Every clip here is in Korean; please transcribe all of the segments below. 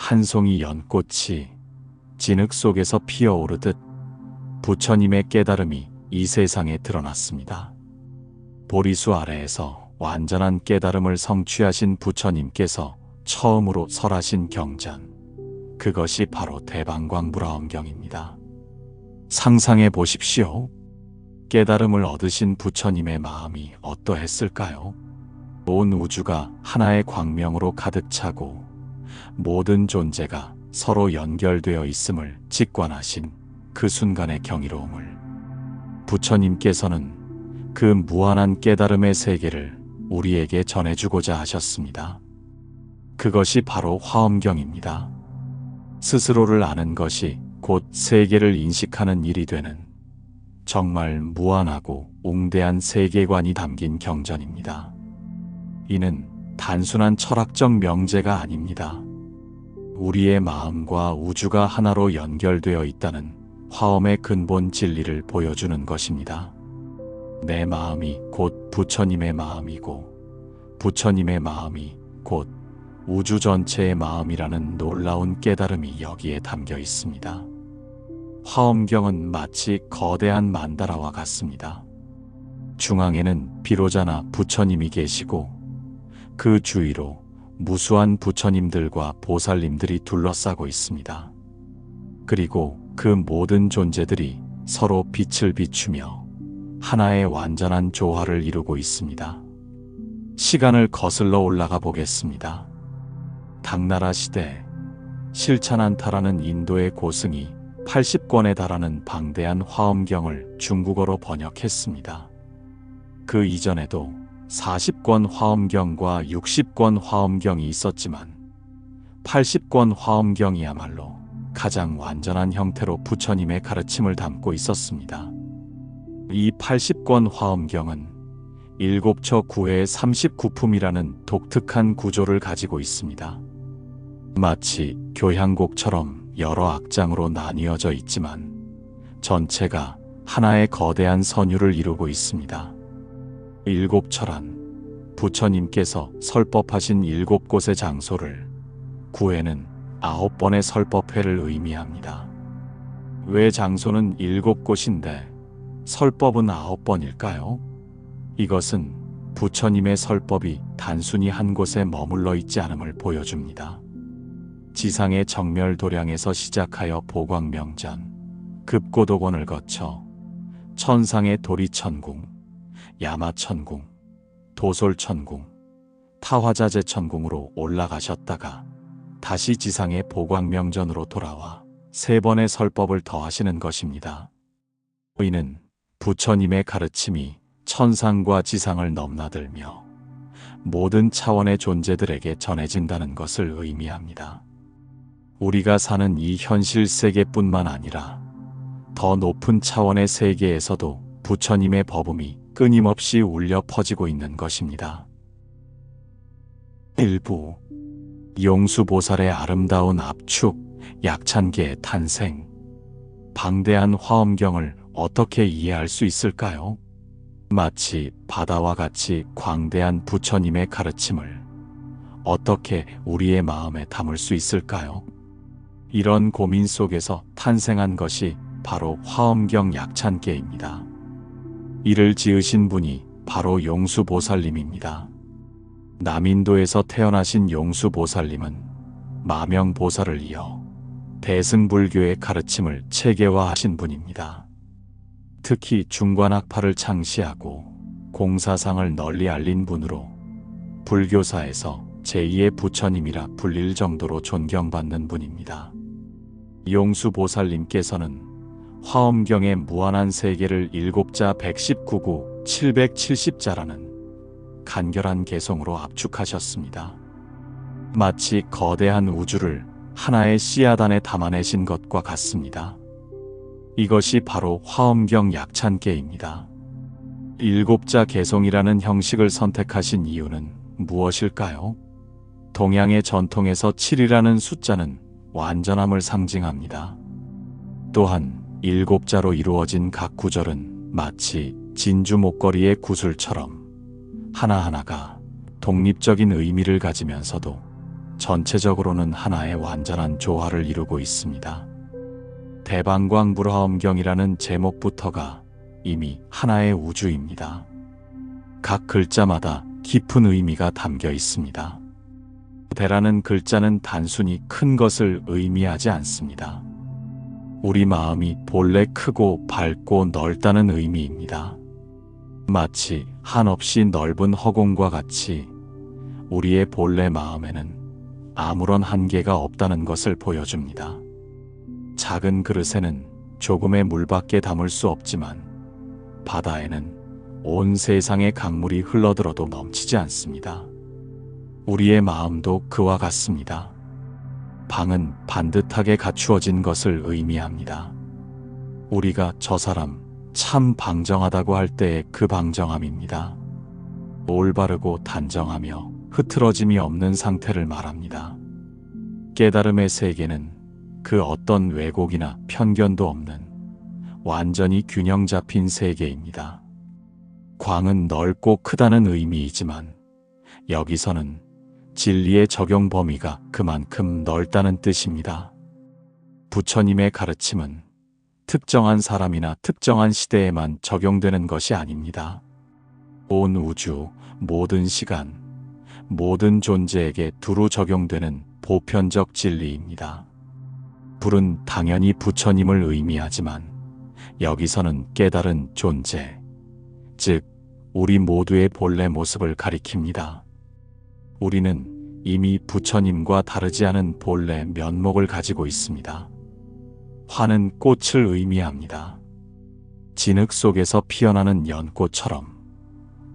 한 송이 연꽃이 진흙 속에서 피어오르듯 부처님의 깨달음이 이 세상에 드러났습니다. 보리수 아래에서 완전한 깨달음을 성취하신 부처님께서 처음으로 설하신 경전, 그것이 바로 대방광불화엄경입니다. 상상해 보십시오. 깨달음을 얻으신 부처님의 마음이 어떠했을까요? 온 우주가 하나의 광명으로 가득 차고 모든 존재가 서로 연결되어 있음을 직관하신 그 순간의 경이로움을 부처님께서는 그 무한한 깨달음의 세계를 우리에게 전해주고자 하셨습니다. 그것이 바로 화엄경입니다. 스스로를 아는 것이 곧 세계를 인식하는 일이 되는 정말 무한하고 웅대한 세계관이 담긴 경전입니다. 이는 단순한 철학적 명제가 아닙니다. 우리의 마음과 우주가 하나로 연결되어 있다는 화엄의 근본 진리를 보여주는 것입니다. 내 마음이 곧 부처님의 마음이고 부처님의 마음이 곧 우주 전체의 마음이라는 놀라운 깨달음이 여기에 담겨 있습니다. 화엄경은 마치 거대한 만다라와 같습니다. 중앙에는 비로자나 부처님이 계시고 그 주위로 무수한 부처님들과 보살님들이 둘러싸고 있습니다. 그리고 그 모든 존재들이 서로 빛을 비추며 하나의 완전한 조화를 이루고 있습니다. 시간을 거슬러 올라가 보겠습니다. 당나라 시대 실찬안타라는 인도의 고승이 80권에 달하는 방대한 화엄경을 중국어로 번역했습니다. 그 이전에도 40권 화엄경과 60권 화엄경이 있었지만 80권 화엄경이야말로 가장 완전한 형태로 부처님의 가르침을 담고 있었습니다. 이 80권 화엄경은 7처 9회 39품이라는 독특한 구조를 가지고 있습니다. 마치 교향곡처럼 여러 악장으로 나뉘어져 있지만 전체가 하나의 거대한 선율을 이루고 있습니다. 7처란 부처님께서 설법하신 7곳의 장소를, 9회는 9번의 설법회를 의미합니다. 왜 장소는 7곳인데 설법은 9번일까요? 이것은 부처님의 설법이 단순히 한 곳에 머물러 있지 않음을 보여줍니다. 지상의 정멸도량에서 시작하여 보광명전, 급고도곤을 거쳐 천상의 도리천궁, 야마천궁, 도솔천궁, 타화자재천궁으로 올라가셨다가 다시 지상의 보광명전으로 돌아와 3번의 설법을 더하시는 것입니다. 이는 부처님의 가르침이 천상과 지상을 넘나들며 모든 차원의 존재들에게 전해진다는 것을 의미합니다. 우리가 사는 이 현실 세계뿐만 아니라 더 높은 차원의 세계에서도 부처님의 법음이 끊임없이 울려 퍼지고 있는 것입니다. 일부 용수보살의 아름다운 압축, 약찬계의 탄생. 방대한 화엄경을 어떻게 이해할 수 있을까요? 마치 바다와 같이 광대한 부처님의 가르침을 어떻게 우리의 마음에 담을 수 있을까요? 이런 고민 속에서 탄생한 것이 바로 화엄경 약찬계입니다. 이를 지으신 분이 바로 용수보살님입니다. 남인도에서 태어나신 용수보살님은 마명보살을 이어 대승불교의 가르침을 체계화하신 분입니다. 특히 중관학파를 창시하고 공사상을 널리 알린 분으로 불교사에서 제2의 부처님이라 불릴 정도로 존경받는 분입니다. 용수보살님께서는 화엄경의 무한한 세계를 7자 119구 770자라는 간결한 개성으로 압축하셨습니다. 마치 거대한 우주를 하나의 씨앗 안에 담아내신 것과 같습니다. 이것이 바로 화엄경 약찬계입니다. 7자 개성이라는 형식을 선택하신 이유는 무엇일까요? 동양의 전통에서 7이라는 숫자는 완전함을 상징합니다. 또한 7자로 이루어진 각 구절은 마치 진주 목걸이의 구슬처럼 하나하나가 독립적인 의미를 가지면서도 전체적으로는 하나의 완전한 조화를 이루고 있습니다. 대방광불화엄경이라는 제목부터가 이미 하나의 우주입니다. 각 글자마다 깊은 의미가 담겨 있습니다. 대라는 글자는 단순히 큰 것을 의미하지 않습니다. 우리 마음이 본래 크고 밝고 넓다는 의미입니다. 마치 한없이 넓은 허공과 같이 우리의 본래 마음에는 아무런 한계가 없다는 것을 보여줍니다. 작은 그릇에는 조금의 물밖에 담을 수 없지만 바다에는 온 세상의 강물이 흘러들어도 넘치지 않습니다. 우리의 마음도 그와 같습니다. 방은 반듯하게 갖추어진 것을 의미합니다. 우리가 저 사람 참 방정하다고 할 때의 그 방정함입니다. 올바르고 단정하며 흐트러짐이 없는 상태를 말합니다. 깨달음의 세계는 그 어떤 왜곡이나 편견도 없는 완전히 균형 잡힌 세계입니다. 광은 넓고 크다는 의미이지만 여기서는 진리의 적용 범위가 그만큼 넓다는 뜻입니다. 부처님의 가르침은 특정한 사람이나 특정한 시대에만 적용되는 것이 아닙니다. 온 우주, 모든 시간, 모든 존재에게 두루 적용되는 보편적 진리입니다. 불은 당연히 부처님을 의미하지만 여기서는 깨달은 존재, 즉 우리 모두의 본래 모습을 가리킵니다. 우리는 이미 부처님과 다르지 않은 본래 면목을 가지고 있습니다. 화는 꽃을 의미합니다. 진흙 속에서 피어나는 연꽃처럼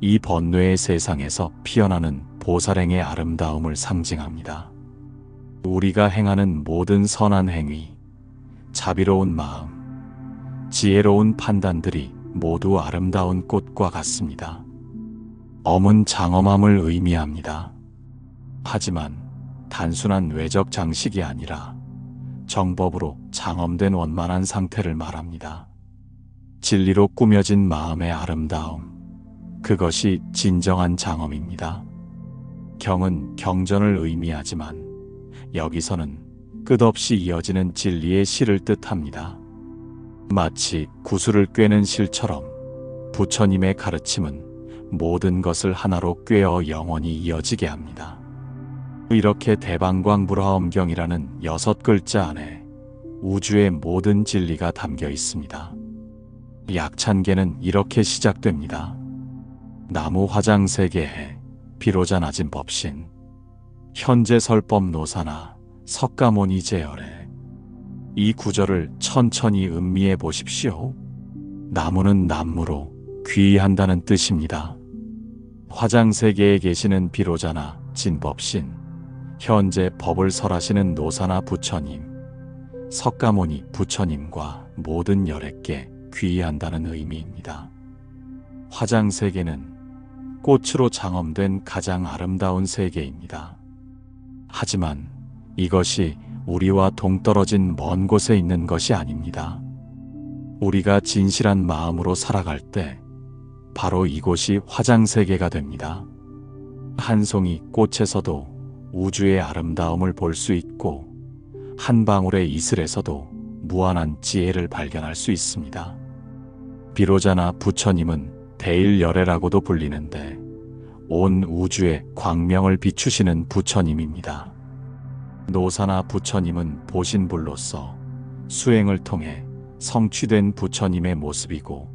이 번뇌의 세상에서 피어나는 보살행의 아름다움을 상징합니다. 우리가 행하는 모든 선한 행위, 자비로운 마음, 지혜로운 판단들이 모두 아름다운 꽃과 같습니다. 엄은 장엄함을 의미합니다. 하지만 단순한 외적 장식이 아니라 정법으로 장엄된 원만한 상태를 말합니다. 진리로 꾸며진 마음의 아름다움, 그것이 진정한 장엄입니다. 경은 경전을 의미하지만 여기서는 끝없이 이어지는 진리의 실을 뜻합니다. 마치 구슬을 꿰는 실처럼 부처님의 가르침은 모든 것을 하나로 꿰어 영원히 이어지게 합니다. 이렇게 대방광불화엄경이라는 6글자 안에 우주의 모든 진리가 담겨 있습니다. 약찬계는 이렇게 시작됩니다. 나무 화장세계해 비로자 낮은 법신 현재 설법 노사나 석가모니 제열해. 이 구절을 천천히 음미해 보십시오. 나무는 나무로 귀의한다는 뜻입니다. 화장세계에 계시는 비로자나 진법신, 현재 법을 설하시는 노사나 부처님, 석가모니 부처님과 모든 열애께 귀의한다는 의미입니다. 화장세계는 꽃으로 장엄된 가장 아름다운 세계입니다. 하지만 이것이 우리와 동떨어진 먼 곳에 있는 것이 아닙니다. 우리가 진실한 마음으로 살아갈 때 바로 이곳이 화장세계가 됩니다. 한 송이 꽃에서도 우주의 아름다움을 볼 수 있고 한 방울의 이슬에서도 무한한 지혜를 발견할 수 있습니다. 비로자나 부처님은 대일열애라고도 불리는데 온 우주에 광명을 비추시는 부처님입니다. 노사나 부처님은 보신불로서 수행을 통해 성취된 부처님의 모습이고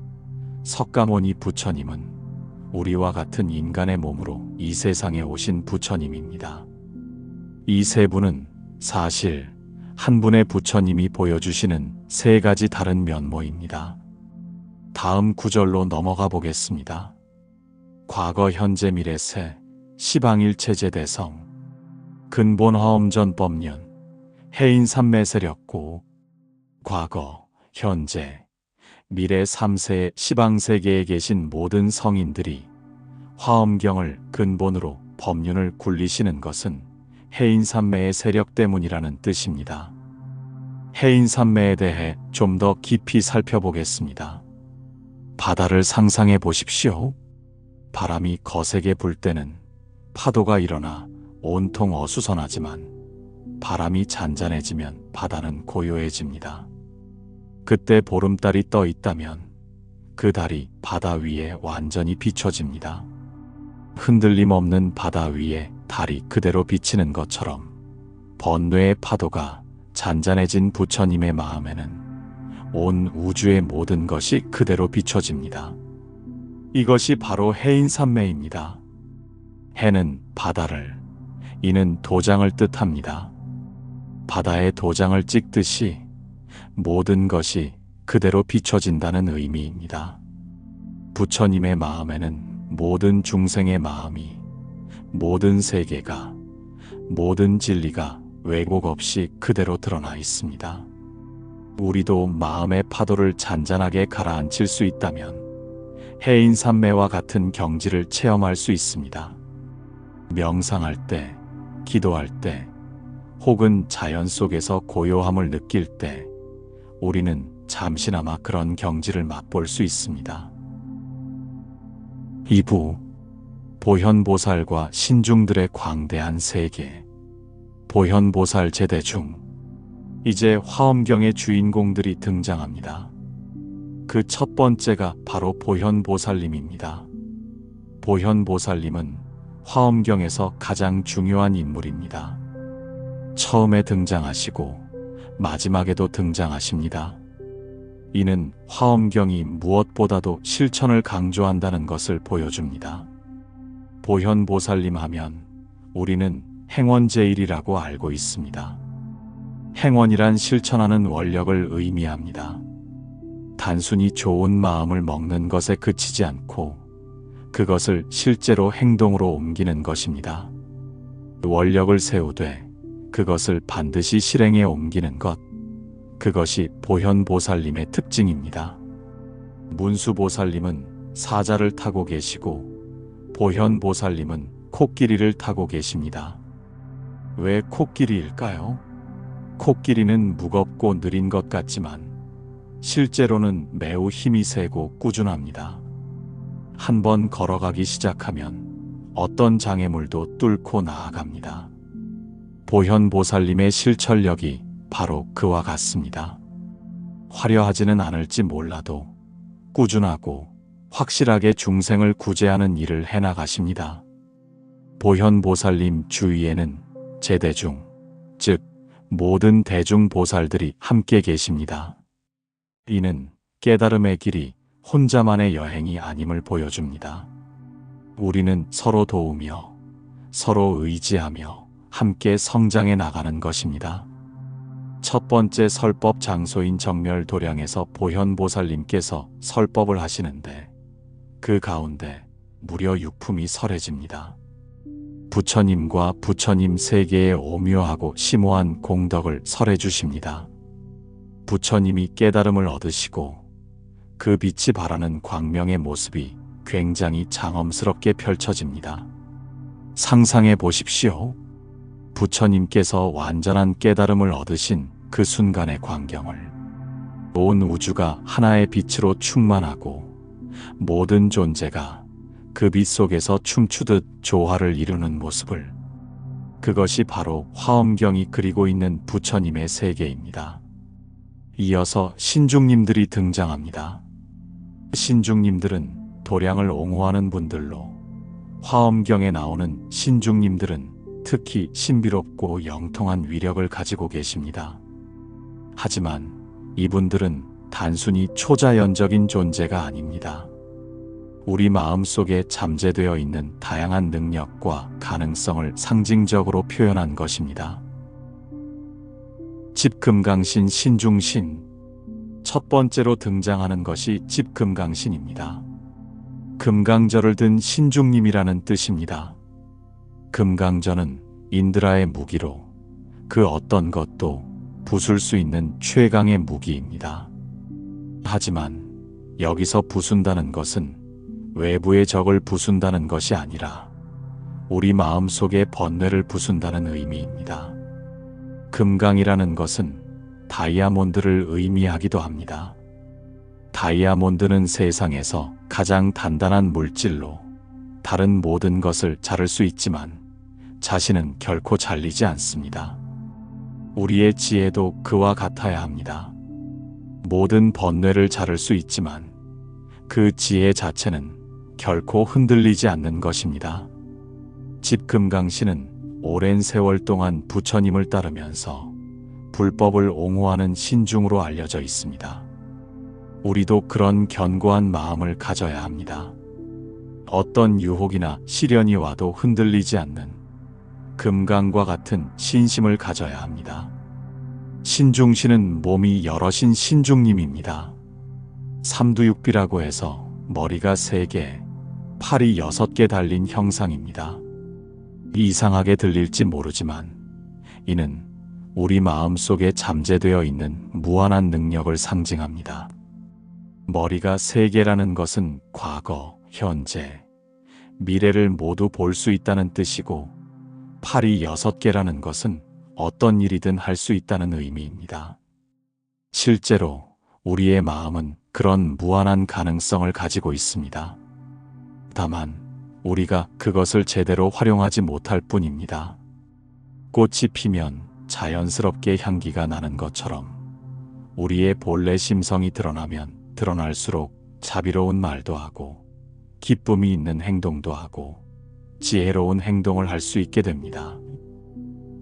석가모니 부처님은 우리와 같은 인간의 몸으로 이 세상에 오신 부처님입니다. 이 세 분은 사실 한 분의 부처님이 보여주시는 세 가지 다른 면모입니다. 다음 구절로 넘어가 보겠습니다. 과거 현재 미래 세 시방일체제 대성 근본 화엄전 법륜 해인 삼매세력고 과거 현재 미래 3세의 시방세계에 계신 모든 성인들이 화엄경을 근본으로 법륜을 굴리시는 것은 해인산매의 세력 때문이라는 뜻입니다. 해인산매에 대해 좀 더 깊이 살펴보겠습니다. 바다를 상상해 보십시오. 바람이 거세게 불 때는 파도가 일어나 온통 어수선하지만 바람이 잔잔해지면 바다는 고요해집니다. 그때 보름달이 떠 있다면 그 달이 바다 위에 완전히 비춰집니다. 흔들림 없는 바다 위에 달이 그대로 비치는 것처럼 번뇌의 파도가 잔잔해진 부처님의 마음에는 온 우주의 모든 것이 그대로 비춰집니다. 이것이 바로 해인산매입니다. 해는 바다를, 이는 도장을 뜻합니다. 바다에 도장을 찍듯이 모든 것이 그대로 비춰진다는 의미입니다. 부처님의 마음에는 모든 중생의 마음이, 모든 세계가, 모든 진리가 왜곡 없이 그대로 드러나 있습니다. 우리도 마음의 파도를 잔잔하게 가라앉힐 수 있다면 해인산매와 같은 경지를 체험할 수 있습니다. 명상할 때, 기도할 때, 혹은 자연 속에서 고요함을 느낄 때 우리는 잠시나마 그런 경지를 맛볼 수 있습니다. 2부 보현보살과 신중들의 광대한 세계. 보현보살 제대 중 이제 화엄경의 주인공들이 등장합니다. 그 첫 번째가 바로 보현보살님입니다. 보현보살님은 화엄경에서 가장 중요한 인물입니다. 처음에 등장하시고 마지막에도 등장하십니다. 이는 화엄경이 무엇보다도 실천을 강조한다는 것을 보여줍니다. 보현보살님 하면 우리는 행원제일이라고 알고 있습니다. 행원이란 실천하는 원력을 의미합니다. 단순히 좋은 마음을 먹는 것에 그치지 않고 그것을 실제로 행동으로 옮기는 것입니다. 원력을 세우되 그것을 반드시 실행에 옮기는 것, 그것이 보현보살님의 특징입니다. 문수보살님은 사자를 타고 계시고 보현보살님은 코끼리를 타고 계십니다. 왜 코끼리일까요? 코끼리는 무겁고 느린 것 같지만 실제로는 매우 힘이 세고 꾸준합니다. 한번 걸어가기 시작하면 어떤 장애물도 뚫고 나아갑니다. 보현보살님의 실천력이 바로 그와 같습니다. 화려하지는 않을지 몰라도 꾸준하고 확실하게 중생을 구제하는 일을 해나가십니다. 보현보살님 주위에는 제대중, 즉 모든 대중보살들이 함께 계십니다. 이는 깨달음의 길이 혼자만의 여행이 아님을 보여줍니다. 우리는 서로 도우며 서로 의지하며 함께 성장해 나가는 것입니다. 첫 번째 설법 장소인 정멸도량에서 보현보살님께서 설법을 하시는데 그 가운데 무려 육품이 설해집니다. 부처님과 부처님 세계의 오묘하고 심오한 공덕을 설해 주십니다. 부처님이 깨달음을 얻으시고 그 빛이 발하는 광명의 모습이 굉장히 장엄스럽게 펼쳐집니다. 상상해 보십시오. 부처님께서 완전한 깨달음을 얻으신 그 순간의 광경을 온 우주가 하나의 빛으로 충만하고 모든 존재가 그 빛 속에서 춤추듯 조화를 이루는 모습을, 그것이 바로 화엄경이 그리고 있는 부처님의 세계입니다. 이어서 신중님들이 등장합니다. 신중님들은 도량을 옹호하는 분들로, 화엄경에 나오는 신중님들은 특히 신비롭고 영통한 위력을 가지고 계십니다. 하지만 이분들은 단순히 초자연적인 존재가 아닙니다. 우리 마음속에 잠재되어 있는 다양한 능력과 가능성을 상징적으로 표현한 것입니다. 집금강신 신중신. 첫 번째로 등장하는 것이 집금강신입니다. 금강저를 든 신중님이라는 뜻입니다. 금강저는 인드라의 무기로 그 어떤 것도 부술 수 있는 최강의 무기입니다. 하지만 여기서 부순다는 것은 외부의 적을 부순다는 것이 아니라 우리 마음속의 번뇌를 부순다는 의미입니다. 금강이라는 것은 다이아몬드를 의미하기도 합니다. 다이아몬드는 세상에서 가장 단단한 물질로 다른 모든 것을 자를 수 있지만 자신은 결코 잘리지 않습니다. 우리의 지혜도 그와 같아야 합니다. 모든 번뇌를 자를 수 있지만 그 지혜 자체는 결코 흔들리지 않는 것입니다. 집금강씨는 오랜 세월 동안 부처님을 따르면서 불법을 옹호하는 신중으로 알려져 있습니다. 우리도 그런 견고한 마음을 가져야 합니다. 어떤 유혹이나 시련이 와도 흔들리지 않는 금강과 같은 신심을 가져야 합니다. 신중씨는 몸이 여럿인 신중님입니다. 삼두육비라고 해서 머리가 3개, 팔이 6개 달린 형상입니다. 이상하게 들릴지 모르지만 이는 우리 마음속에 잠재되어 있는 무한한 능력을 상징합니다. 머리가 3개라는 것은 과거, 현재, 미래를 모두 볼 수 있다는 뜻이고, 팔이 6개라는 것은 어떤 일이든 할 수 있다는 의미입니다. 실제로 우리의 마음은 그런 무한한 가능성을 가지고 있습니다. 다만 우리가 그것을 제대로 활용하지 못할 뿐입니다. 꽃이 피면 자연스럽게 향기가 나는 것처럼 우리의 본래 심성이 드러나면 드러날수록 자비로운 말도 하고 기쁨이 있는 행동도 하고 지혜로운 행동을 할 수 있게 됩니다.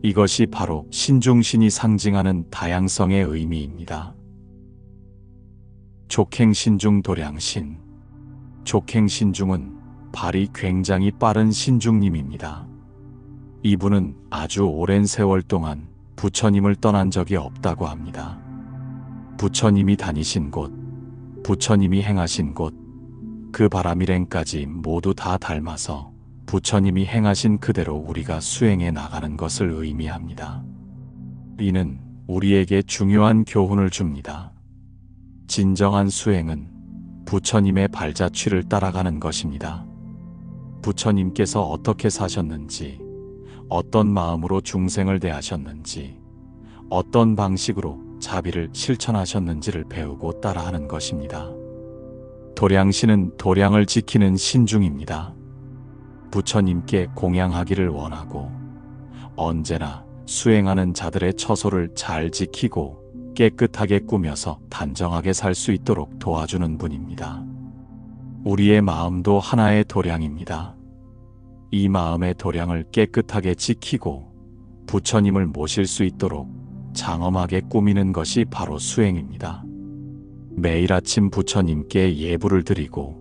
이것이 바로 신중신이 상징하는 다양성의 의미입니다. 족행신중 도량신. 족행신중은 발이 굉장히 빠른 신중님입니다. 이분은 아주 오랜 세월 동안 부처님을 떠난 적이 없다고 합니다. 부처님이 다니신 곳, 부처님이 행하신 곳, 그 바람일행까지 모두 다 닮아서 부처님이 행하신 그대로 우리가 수행해 나가는 것을 의미합니다. 이는 우리에게 중요한 교훈을 줍니다. 진정한 수행은 부처님의 발자취를 따라가는 것입니다. 부처님께서 어떻게 사셨는지, 어떤 마음으로 중생을 대하셨는지, 어떤 방식으로 자비를 실천하셨는지를 배우고 따라하는 것입니다. 도량신은 도량을 지키는 신중입니다. 부처님께 공양하기를 원하고 언제나 수행하는 자들의 처소를 잘 지키고 깨끗하게 꾸며서 단정하게 살 수 있도록 도와주는 분입니다. 우리의 마음도 하나의 도량입니다. 이 마음의 도량을 깨끗하게 지키고 부처님을 모실 수 있도록 장엄하게 꾸미는 것이 바로 수행입니다. 매일 아침 부처님께 예불을 드리고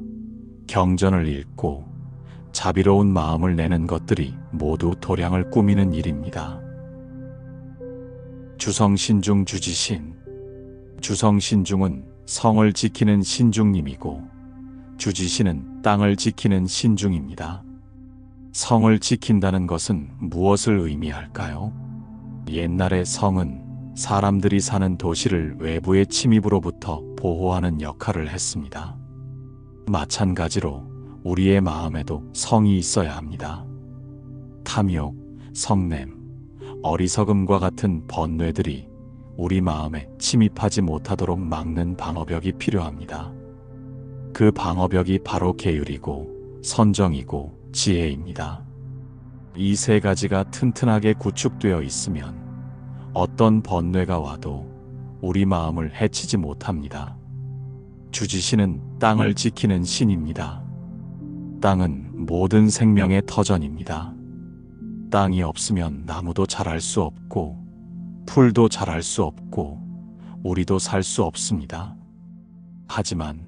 경전을 읽고 자비로운 마음을 내는 것들이 모두 도량을 꾸미는 일입니다. 주성신중 주지신. 주성신중은 성을 지키는 신중님이고 주지신은 땅을 지키는 신중입니다. 성을 지킨다는 것은 무엇을 의미할까요? 옛날에 성은 사람들이 사는 도시를 외부의 침입으로부터 보호하는 역할을 했습니다. 마찬가지로 우리의 마음에도 성이 있어야 합니다. 탐욕, 성냄, 어리석음과 같은 번뇌들이 우리 마음에 침입하지 못하도록 막는 방어벽이 필요합니다. 그 방어벽이 바로 계율이고 선정이고 지혜입니다. 이 3가지가 튼튼하게 구축되어 있으면 어떤 번뇌가 와도 우리 마음을 해치지 못합니다. 주지신은 땅을 지키는 신입니다. 땅은 모든 생명의 터전입니다. 땅이 없으면 나무도 자랄 수 없고 풀도 자랄 수 없고 우리도 살 수 없습니다. 하지만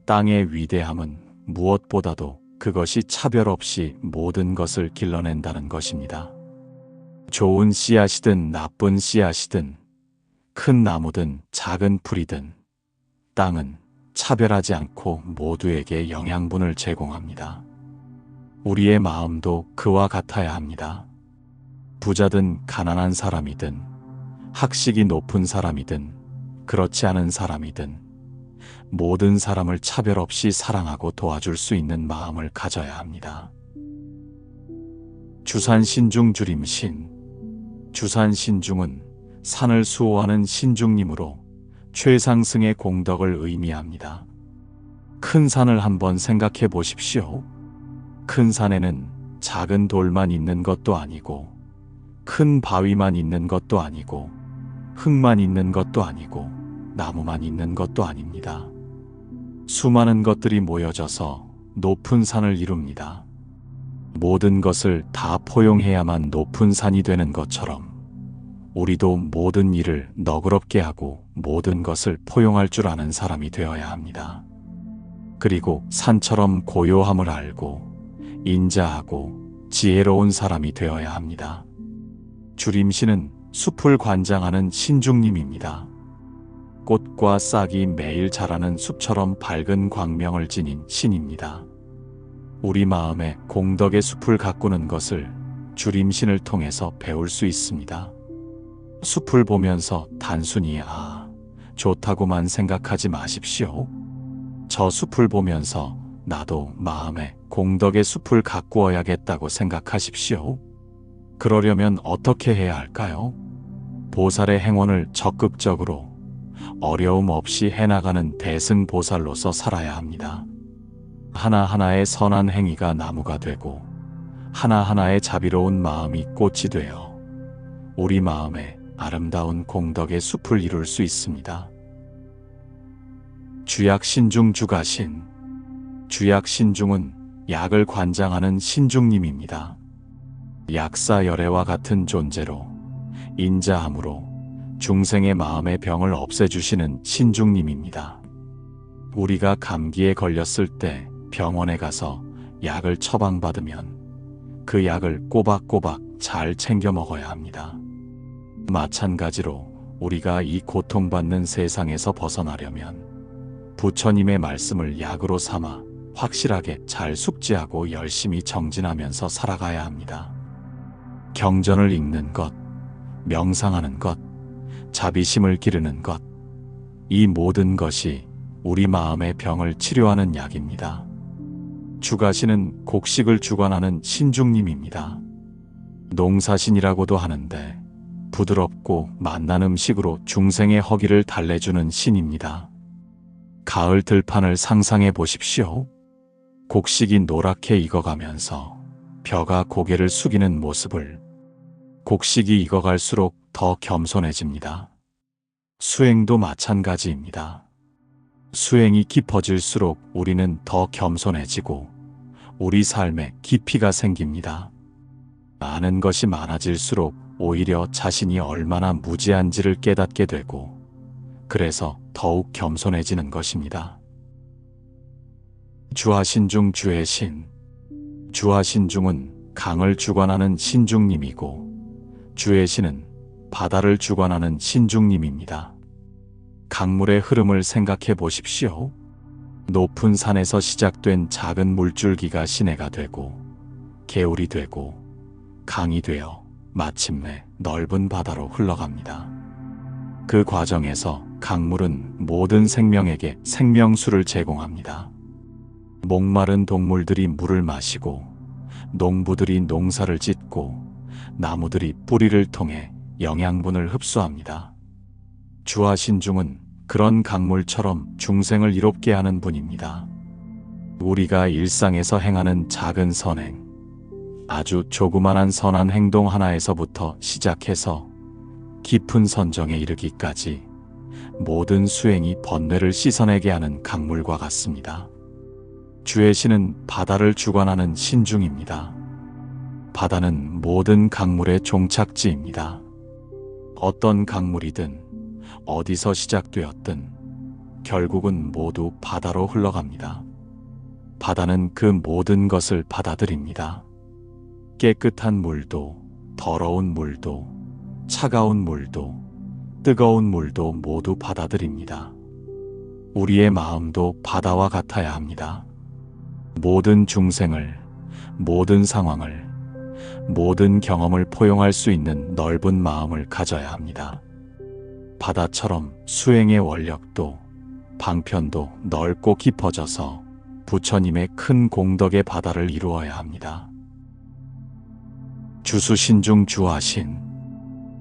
땅의 위대함은 무엇보다도 그것이 차별 없이 모든 것을 길러낸다는 것입니다. 좋은 씨앗이든 나쁜 씨앗이든 큰 나무든 작은 풀이든 땅은 차별하지 않고 모두에게 영양분을 제공합니다. 우리의 마음도 그와 같아야 합니다. 부자든 가난한 사람이든 학식이 높은 사람이든 그렇지 않은 사람이든 모든 사람을 차별 없이 사랑하고 도와줄 수 있는 마음을 가져야 합니다. 주산신중 주림신. 주산신중은 산을 수호하는 신중님으로 최상승의 공덕을 의미합니다. 큰 산을 한번 생각해 보십시오. 큰 산에는 작은 돌만 있는 것도 아니고 큰 바위만 있는 것도 아니고 흙만 있는 것도 아니고 나무만 있는 것도 아닙니다. 수많은 것들이 모여져서 높은 산을 이룹니다. 모든 것을 다 포용해야만 높은 산이 되는 것처럼 우리도 모든 일을 너그럽게 하고 모든 것을 포용할 줄 아는 사람이 되어야 합니다. 그리고 산처럼 고요함을 알고 인자하고 지혜로운 사람이 되어야 합니다. 주림신은 숲을 관장하는 신중님입니다. 꽃과 싹이 매일 자라는 숲처럼 밝은 광명을 지닌 신입니다. 우리 마음에 공덕의 숲을 가꾸는 것을 주림신을 통해서 배울 수 있습니다. 숲을 보면서 단순히 좋다고만 생각하지 마십시오. 저 숲을 보면서 나도 마음에 공덕의 숲을 가꾸어야겠다고 생각하십시오. 그러려면 어떻게 해야 할까요? 보살의 행원을 적극적으로 어려움 없이 해나가는 대승보살로서 살아야 합니다. 하나하나의 선한 행위가 나무가 되고 하나하나의 자비로운 마음이 꽃이 되어 우리 마음에 아름다운 공덕의 숲을 이룰 수 있습니다. 주약신중 주가신. 주약신중은 약을 관장하는 신중님입니다. 약사열애와 같은 존재로 인자함으로 중생의 마음의 병을 없애주시는 신중님입니다. 우리가 감기에 걸렸을 때 병원에 가서 약을 처방받으면 그 약을 꼬박꼬박 잘 챙겨 먹어야 합니다. 마찬가지로 우리가 이 고통받는 세상에서 벗어나려면 부처님의 말씀을 약으로 삼아 확실하게 잘 숙지하고 열심히 정진하면서 살아가야 합니다. 경전을 읽는 것, 명상하는 것, 자비심을 기르는 것, 이 모든 것이 우리 마음의 병을 치료하는 약입니다. 주가신은 곡식을 주관하는 신중님입니다. 농사신이라고도 하는데 부드럽고 맛난 음식으로 중생의 허기를 달래주는 신입니다. 가을 들판을 상상해 보십시오. 곡식이 노랗게 익어가면서 벼가 고개를 숙이는 모습을. 곡식이 익어갈수록 더 겸손해집니다. 수행도 마찬가지입니다. 수행이 깊어질수록 우리는 더 겸손해지고 우리 삶에 깊이가 생깁니다. 아는 것이 많아질수록 오히려 자신이 얼마나 무지한지를 깨닫게 되고 그래서 더욱 겸손해지는 것입니다. 주하신중 주의 신. 주하신중은 강을 주관하는 신중님이고 주의 신은 바다를 주관하는 신중님입니다. 강물의 흐름을 생각해 보십시오. 높은 산에서 시작된 작은 물줄기가 시내가 되고 개울이 되고 강이 되어 마침내 넓은 바다로 흘러갑니다. 그 과정에서 강물은 모든 생명에게 생명수를 제공합니다. 목마른 동물들이 물을 마시고 농부들이 농사를 짓고 나무들이 뿌리를 통해 영양분을 흡수합니다. 주하신중은 그런 강물처럼 중생을 이롭게 하는 분입니다. 우리가 일상에서 행하는 작은 선행, 아주 조그만한 선한 행동 하나에서부터 시작해서 깊은 선정에 이르기까지 모든 수행이 번뇌를 씻어내게 하는 강물과 같습니다. 주의 신은 바다를 주관하는 신중입니다. 바다는 모든 강물의 종착지입니다. 어떤 강물이든 어디서 시작되었든 결국은 모두 바다로 흘러갑니다. 바다는 그 모든 것을 받아들입니다. 깨끗한 물도, 더러운 물도, 차가운 물도, 뜨거운 물도 모두 받아들입니다. 우리의 마음도 바다와 같아야 합니다. 모든 중생을, 모든 상황을, 모든 경험을 포용할 수 있는 넓은 마음을 가져야 합니다. 바다처럼 수행의 원력도, 방편도 넓고 깊어져서 부처님의 큰 공덕의 바다를 이루어야 합니다. 주수신중 주하신.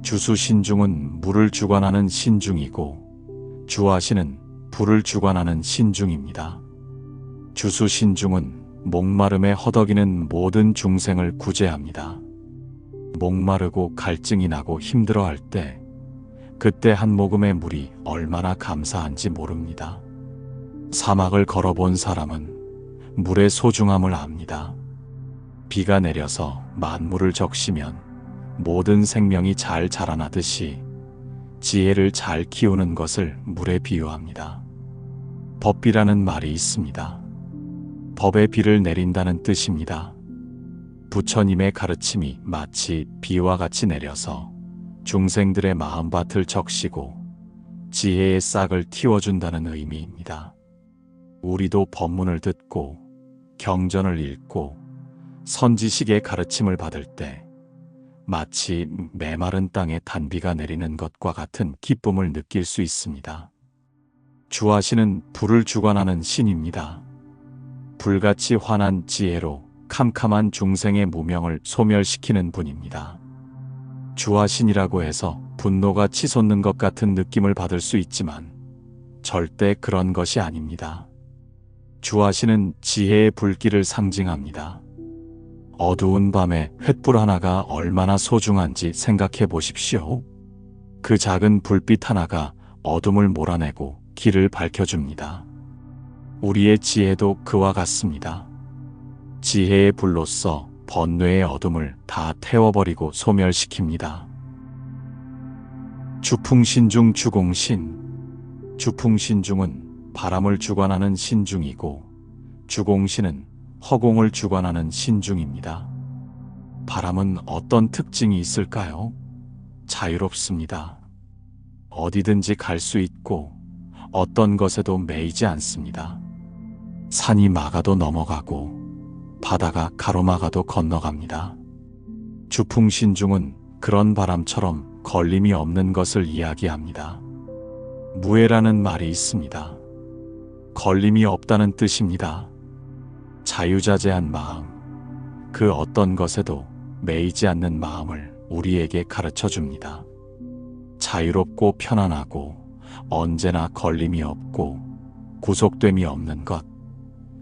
주수신중은 물을 주관하는 신중이고 주하신은 불을 주관하는 신중입니다. 주수신중은 목마름에 허덕이는 모든 중생을 구제합니다. 목마르고 갈증이 나고 힘들어할 때 그때 한 모금의 물이 얼마나 감사한지 모릅니다. 사막을 걸어본 사람은 물의 소중함을 압니다. 비가 내려서 만물을 적시면 모든 생명이 잘 자라나듯이 지혜를 잘 키우는 것을 물에 비유합니다. 법비라는 말이 있습니다. 법의 비를 내린다는 뜻입니다. 부처님의 가르침이 마치 비와 같이 내려서 중생들의 마음밭을 적시고 지혜의 싹을 틔워준다는 의미입니다. 우리도 법문을 듣고 경전을 읽고 선지식의 가르침을 받을 때 마치 메마른 땅에 단비가 내리는 것과 같은 기쁨을 느낄 수 있습니다. 주하시는 불을 주관하는 신입니다. 불같이 환한 지혜로 캄캄한 중생의 무명을 소멸시키는 분입니다. 주하신이라고 해서 분노가 치솟는 것 같은 느낌을 받을 수 있지만 절대 그런 것이 아닙니다. 주하신은 지혜의 불길을 상징합니다. 어두운 밤에 횃불 하나가 얼마나 소중한지 생각해 보십시오. 그 작은 불빛 하나가 어둠을 몰아내고 길을 밝혀줍니다. 우리의 지혜도 그와 같습니다. 지혜의 불로써 번뇌의 어둠을 다 태워버리고 소멸시킵니다. 주풍신중 주공신. 주풍신중은 바람을 주관하는 신중이고 주공신은 허공을 주관하는 신중입니다. 바람은 어떤 특징이 있을까요? 자유롭습니다. 어디든지 갈 수 있고 어떤 것에도 매이지 않습니다. 산이 막아도 넘어가고 바다가 가로막아도 건너갑니다. 주풍신중은 그런 바람처럼 걸림이 없는 것을 이야기합니다. 무해라는 말이 있습니다. 걸림이 없다는 뜻입니다. 자유자재한 마음, 그 어떤 것에도 매이지 않는 마음을 우리에게 가르쳐 줍니다. 자유롭고 편안하고 언제나 걸림이 없고 구속됨이 없는 것,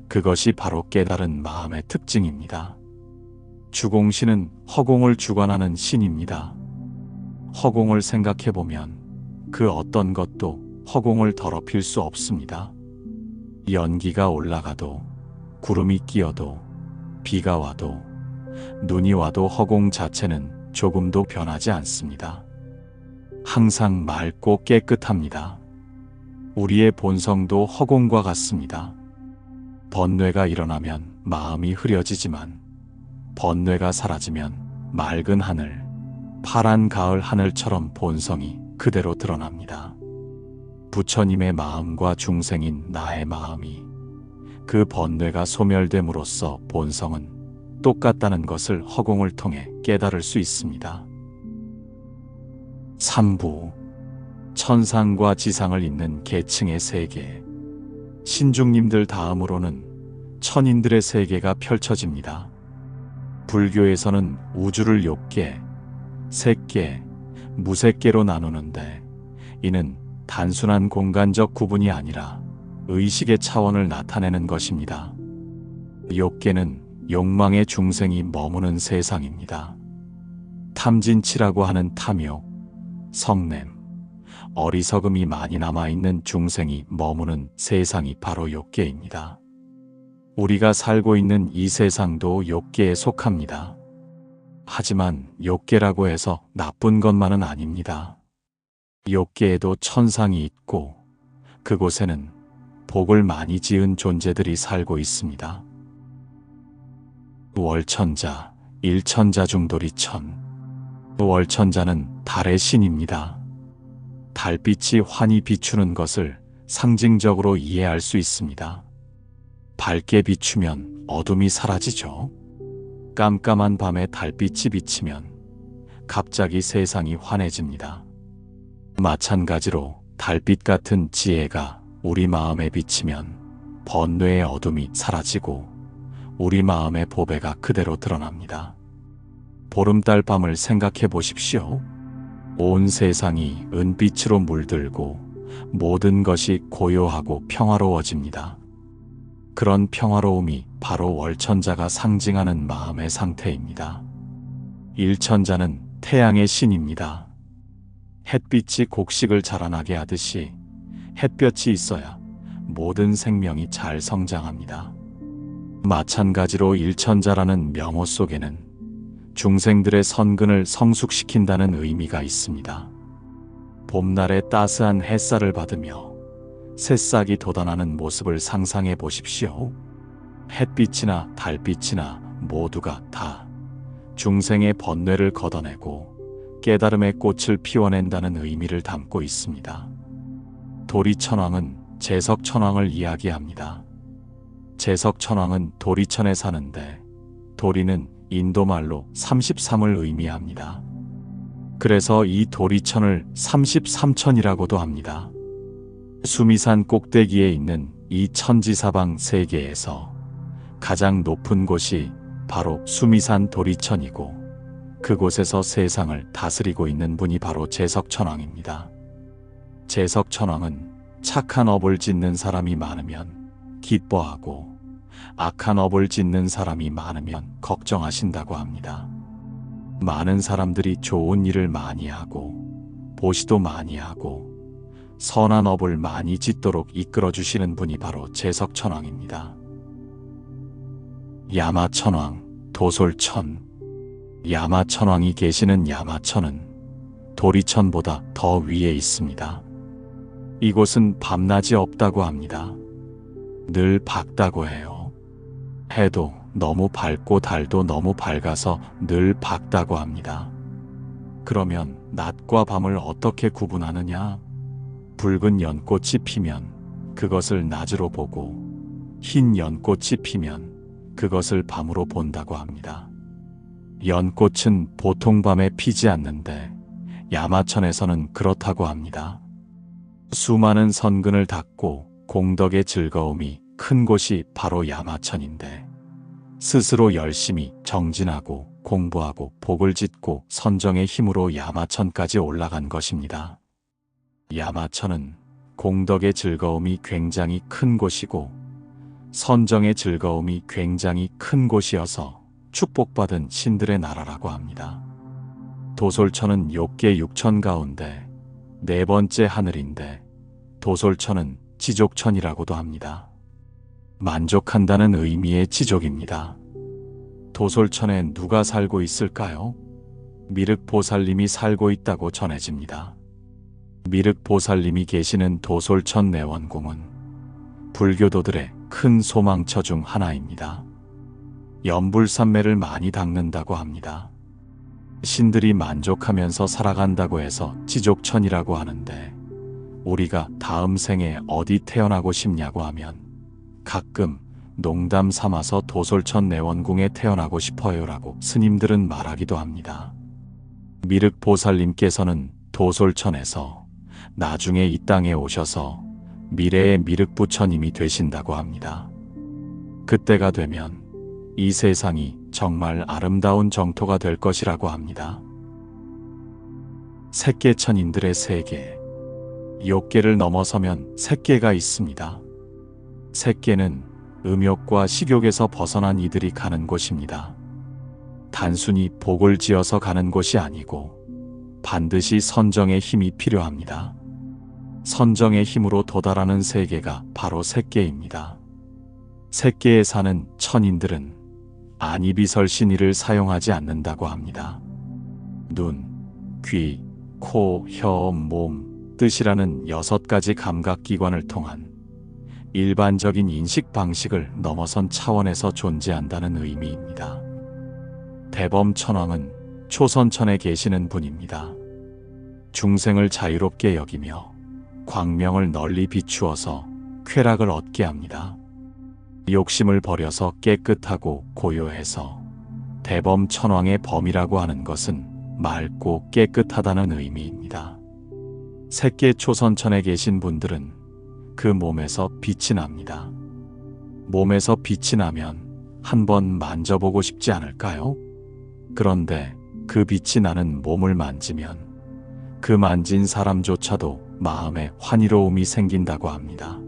그것이 바로 깨달은 마음의 특징입니다. 주공신은 허공을 주관하는 신입니다. 허공을 생각해보면 그 어떤 것도 허공을 더럽힐 수 없습니다. 연기가 올라가도 구름이 끼어도 비가 와도 눈이 와도 허공 자체는 조금도 변하지 않습니다. 항상 맑고 깨끗합니다. 우리의 본성도 허공과 같습니다. 번뇌가 일어나면 마음이 흐려지지만 번뇌가 사라지면 맑은 하늘, 파란 가을 하늘처럼 본성이 그대로 드러납니다. 부처님의 마음과 중생인 나의 마음이 그 번뇌가 소멸됨으로써 본성은 똑같다는 것을 허공을 통해 깨달을 수 있습니다. 3부 천상과 지상을 잇는 계층의 세계. 신중님들 다음으로는 천인들의 세계가 펼쳐집니다. 불교에서는 우주를 6개, 색계, 무색계로 나누는데 이는 단순한 공간적 구분이 아니라 의식의 차원을 나타내는 것입니다. 6계는 욕망의 중생이 머무는 세상입니다. 탐진치라고 하는 탐욕, 성냄, 어리석음이 많이 남아있는 중생이 머무는 세상이 바로 6계입니다. 우리가 살고 있는 이 세상도 6계에 속합니다. 하지만 6계라고 해서 나쁜 것만은 아닙니다. 6계에도 천상이 있고 그곳에는 복을 많이 지은 존재들이 살고 있습니다. 월천자, 일천자 중도리천. 월천자는 달의 신입니다. 달빛이 환히 비추는 것을 상징적으로 이해할 수 있습니다. 밝게 비추면 어둠이 사라지죠. 깜깜한 밤에 달빛이 비치면 갑자기 세상이 환해집니다. 마찬가지로 달빛 같은 지혜가 우리 마음에 비치면 번뇌의 어둠이 사라지고 우리 마음의 보배가 그대로 드러납니다. 보름달 밤을 생각해 보십시오. 온 세상이 은빛으로 물들고 모든 것이 고요하고 평화로워집니다. 그런 평화로움이 바로 월천자가 상징하는 마음의 상태입니다. 일천자는 태양의 신입니다. 햇빛이 곡식을 자라나게 하듯이 햇볕이 있어야 모든 생명이 잘 성장합니다. 마찬가지로 일천자라는 명호 속에는 중생들의 선근을 성숙시킨다는 의미가 있습니다. 봄날의 따스한 햇살을 받으며 새싹이 돋아나는 모습을 상상해 보십시오. 햇빛이나 달빛이나 모두가 다 중생의 번뇌를 걷어내고 깨달음의 꽃을 피워낸다는 의미를 담고 있습니다. 도리천왕은 제석천왕을 이야기합니다. 제석천왕은 도리천에 사는데 도리는 인도말로 33을 의미합니다. 그래서 이 도리천을 33천이라고도 합니다. 수미산 꼭대기에 있는 이 천지사방 세계에서 가장 높은 곳이 바로 수미산 도리천이고 그곳에서 세상을 다스리고 있는 분이 바로 제석천왕입니다. 제석천왕은 착한 업을 짓는 사람이 많으면 기뻐하고 악한 업을 짓는 사람이 많으면 걱정하신다고 합니다. 많은 사람들이 좋은 일을 많이 하고 보시도 많이 하고 선한 업을 많이 짓도록 이끌어 주시는 분이 바로 제석천왕입니다. 야마천왕, 도솔천. 야마천왕이 계시는 야마천은 도리천보다 더 위에 있습니다. 이곳은 밤낮이 없다고 합니다. 늘 밝다고 해요. 해도 너무 밝고 달도 너무 밝아서 늘 밝다고 합니다. 그러면 낮과 밤을 어떻게 구분하느냐? 붉은 연꽃이 피면 그것을 낮으로 보고 흰 연꽃이 피면 그것을 밤으로 본다고 합니다. 연꽃은 보통 밤에 피지 않는데 야마천에서는 그렇다고 합니다. 수많은 선근을 닦고 공덕의 즐거움이 큰 곳이 바로 야마천인데 스스로 열심히 정진하고 공부하고 복을 짓고 선정의 힘으로 야마천까지 올라간 것입니다. 야마천은 공덕의 즐거움이 굉장히 큰 곳이고 선정의 즐거움이 굉장히 큰 곳이어서 축복받은 신들의 나라라고 합니다. 도솔천은 욕계 6천 가운데 네 번째 하늘인데 도솔천은 지족천이라고도 합니다. 만족한다는 의미의 지족입니다. 도솔천에 누가 살고 있을까요? 미륵보살님이 살고 있다고 전해집니다. 미륵보살님이 계시는 도솔천 내원궁은 불교도들의 큰 소망처 중 하나입니다. 연불산매를 많이 닦는다고 합니다. 신들이 만족하면서 살아간다고 해서 지족천이라고 하는데 우리가 다음 생에 어디 태어나고 싶냐고 하면 가끔 농담 삼아서 도솔천 내원궁에 태어나고 싶어요라고 스님들은 말하기도 합니다. 미륵보살님께서는 도솔천에서 나중에 이 땅에 오셔서 미래의 미륵부처님이 되신다고 합니다. 그때가 되면 이 세상이 정말 아름다운 정토가 될 것이라고 합니다. 색계천인들의 세계. 욕계를 넘어서면 색계가 있습니다. 색계는 음욕과 식욕에서 벗어난 이들이 가는 곳입니다. 단순히 복을 지어서 가는 곳이 아니고 반드시 선정의 힘이 필요합니다. 선정의 힘으로 도달하는 세계가 바로 색계입니다. 색계에 사는 천인들은 안이비설신이를 사용하지 않는다고 합니다. 눈, 귀, 코, 혀, 몸, 뜻이라는 6가지 감각기관을 통한 일반적인 인식 방식을 넘어선 차원에서 존재한다는 의미입니다. 대범천왕은 초선천에 계시는 분입니다. 중생을 자유롭게 여기며 광명을 널리 비추어서 쾌락을 얻게 합니다. 욕심을 버려서 깨끗하고 고요해서 대범천왕의 범이라고 하는 것은 맑고 깨끗하다는 의미입니다. 색계 초선천에 계신 분들은 그 몸에서 빛이 납니다. 몸에서 빛이 나면 한번 만져보고 싶지 않을까요? 그런데 그 빛이 나는 몸을 만지면 그 만진 사람조차도 마음에 환희로움이 생긴다고 합니다.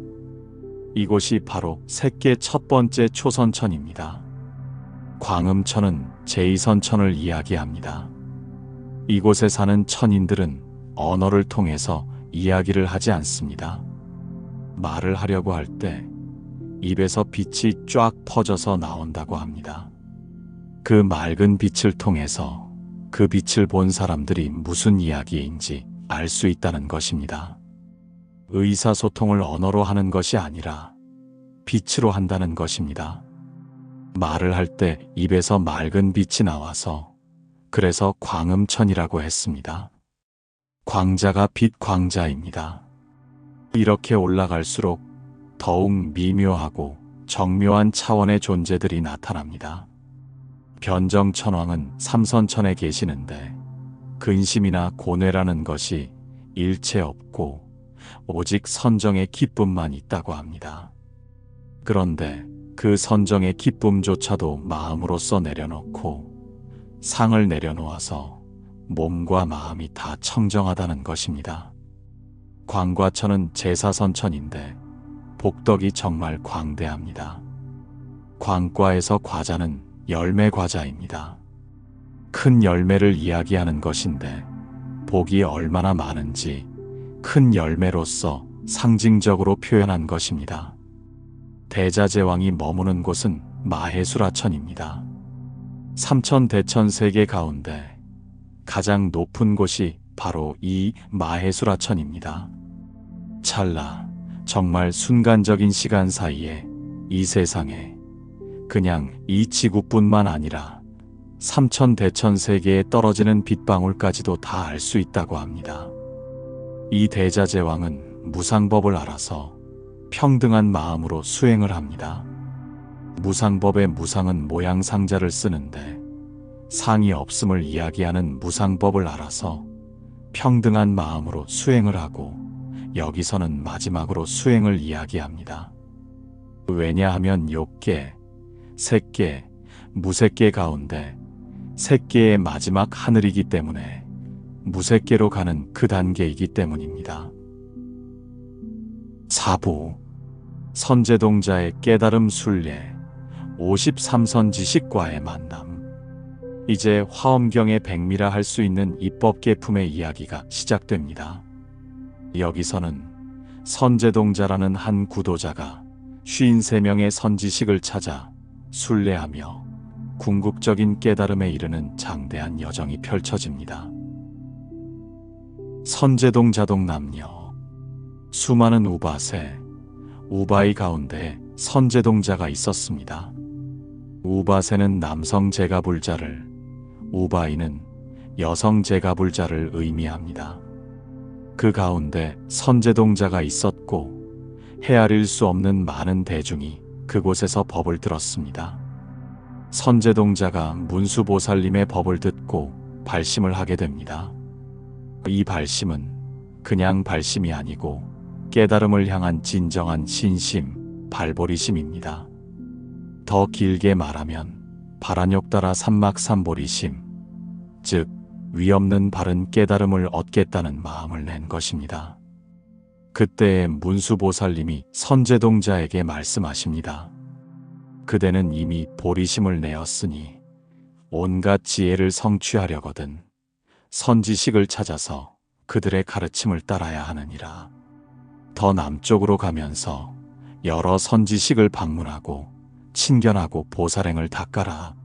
이곳이 바로 색계 첫 번째 초선천입니다. 광음천은 제2선천을 이야기합니다. 이곳에 사는 천인들은 언어를 통해서 이야기를 하지 않습니다. 말을 하려고 할 때 입에서 빛이 쫙 퍼져서 나온다고 합니다. 그 맑은 빛을 통해서 그 빛을 본 사람들이 무슨 이야기인지 알 수 있다는 것입니다. 의사소통을 언어로 하는 것이 아니라 빛으로 한다는 것입니다. 말을 할 때 입에서 맑은 빛이 나와서 그래서 광음천이라고 했습니다. 광자가 빛 광자입니다. 이렇게 올라갈수록 더욱 미묘하고 정묘한 차원의 존재들이 나타납니다. 변정천왕은 삼선천에 계시는데 근심이나 고뇌라는 것이 일체 없고 오직 선정의 기쁨만 있다고 합니다. 그런데 그 선정의 기쁨조차도 마음으로써 내려놓고 상을 내려놓아서 몸과 마음이 다 청정하다는 것입니다. 광과천은 제사선천인데 복덕이 정말 광대합니다. 광과에서 과자는 열매 과자입니다. 큰 열매를 이야기하는 것인데 복이 얼마나 많은지 큰 열매로서 상징적으로 표현한 것입니다. 대자제왕이 머무는 곳은 마해수라천입니다. 삼천대천 세계 가운데 가장 높은 곳이 바로 이 마해수라천입니다. 찰나, 정말 순간적인 시간 사이에 이 세상에 그냥 이 지구뿐만 아니라 삼천대천 세계에 떨어지는 빗방울까지도 다 알 수 있다고 합니다. 이 대자제왕은 무상법을 알아서 평등한 마음으로 수행을 합니다. 무상법의 무상은 모양상자를 쓰는데 상이 없음을 이야기하는 무상법을 알아서 평등한 마음으로 수행을 하고 여기서는 마지막으로 수행을 이야기합니다. 왜냐하면 욕계, 색계, 무색계 가운데 색계의 마지막 하늘이기 때문에 무색계로 가는 그 단계이기 때문입니다. 사부, 선제동자의 깨달음 순례, 53선지식과의 만남. 이제 화엄경의 백미라 할 수 있는 입법계품의 이야기가 시작됩니다. 여기서는 선제동자라는 한 구도자가 53명의 선지식을 찾아 순례하며 궁극적인 깨달음에 이르는 장대한 여정이 펼쳐집니다. 선제동자동 남녀, 수많은 우바세, 우바이 가운데 선제동자가 있었습니다. 우바세는 남성 제가불자를, 우바이는 여성 제가불자를 의미합니다. 그 가운데 선제동자가 있었고 헤아릴 수 없는 많은 대중이 그곳에서 법을 들었습니다. 선제동자가 문수보살님의 법을 듣고 발심을 하게 됩니다. 이 발심은 그냥 발심이 아니고 깨달음을 향한 진정한 신심, 발보리심입니다. 더 길게 말하면 바라욕따라 삼막삼보리심, 즉 위없는 바른 깨달음을 얻겠다는 마음을 낸 것입니다. 그때에 문수보살님이 선제동자에게 말씀하십니다. 그대는 이미 보리심을 내었으니 온갖 지혜를 성취하려거든 선지식을 찾아서 그들의 가르침을 따라야 하느니라. 더 남쪽으로 가면서 여러 선지식을 방문하고 친견하고 보살행을 닦아라.